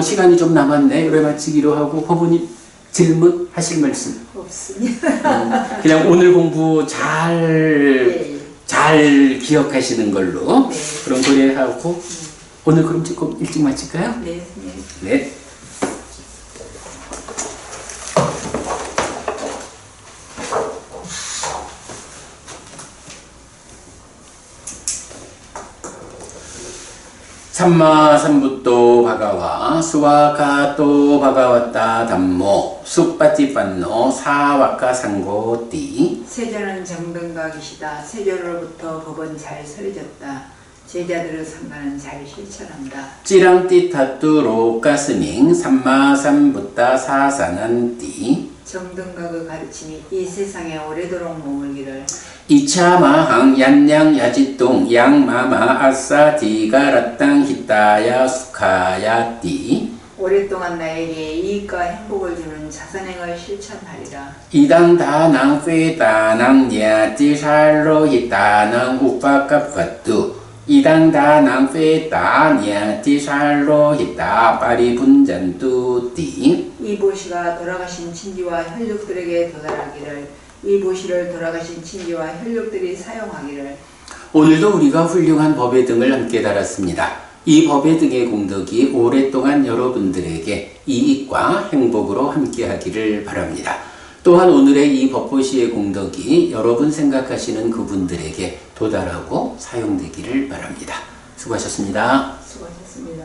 시간이 좀 남았네. 요래 마치기로 하고, 법원님 질문 하실 말씀 없습니다. 그냥 오늘 공부 잘 기억하시는 걸로. 그럼 그래 하고 오늘 그럼 조금 일찍 마칠까요? 네. 네. 삼마삼부토 바가와 수와카토 바가와타 담모 숫바티판노 사와카 상고띠. 세자는 정등각이시다. 세자로부터 법은 잘 설해졌다. 제자들의 상관은 잘 실천한다. 찌랑띠 타뚜로 가스밍 삼마삼부타 사사난띠. 정등각의 가르침이 이 세상에 오래도록 머물기를. 이차마항 얀양 야지똥 양마마 아싸 디가라땅 히타야 수카야띠. 오랫동안 나에게 이익과 행복을 주는 자선행을 실천하리라. 이당다낭 페다낭 냐티살로 히타낭 우파캅가뚜. 이당다낭 페다 냐티살로 히타 파리분잔뚜띠. 이 보시가 돌아가신 친지와 혈육들에게 도달하기를. 이 보시를 돌아가신 친지와 혈육들이 사용하기를. 오늘도 우리가 훌륭한 법의 등을 함께 달았습니다. 이 법의 등의 공덕이 오랫동안 여러분들에게 이익과 행복으로 함께 하기를 바랍니다. 또한 오늘의 이 법보시의 공덕이 여러분 생각하시는 그분들에게 도달하고 사용되기를 바랍니다. 수고하셨습니다. 수고하셨습니다.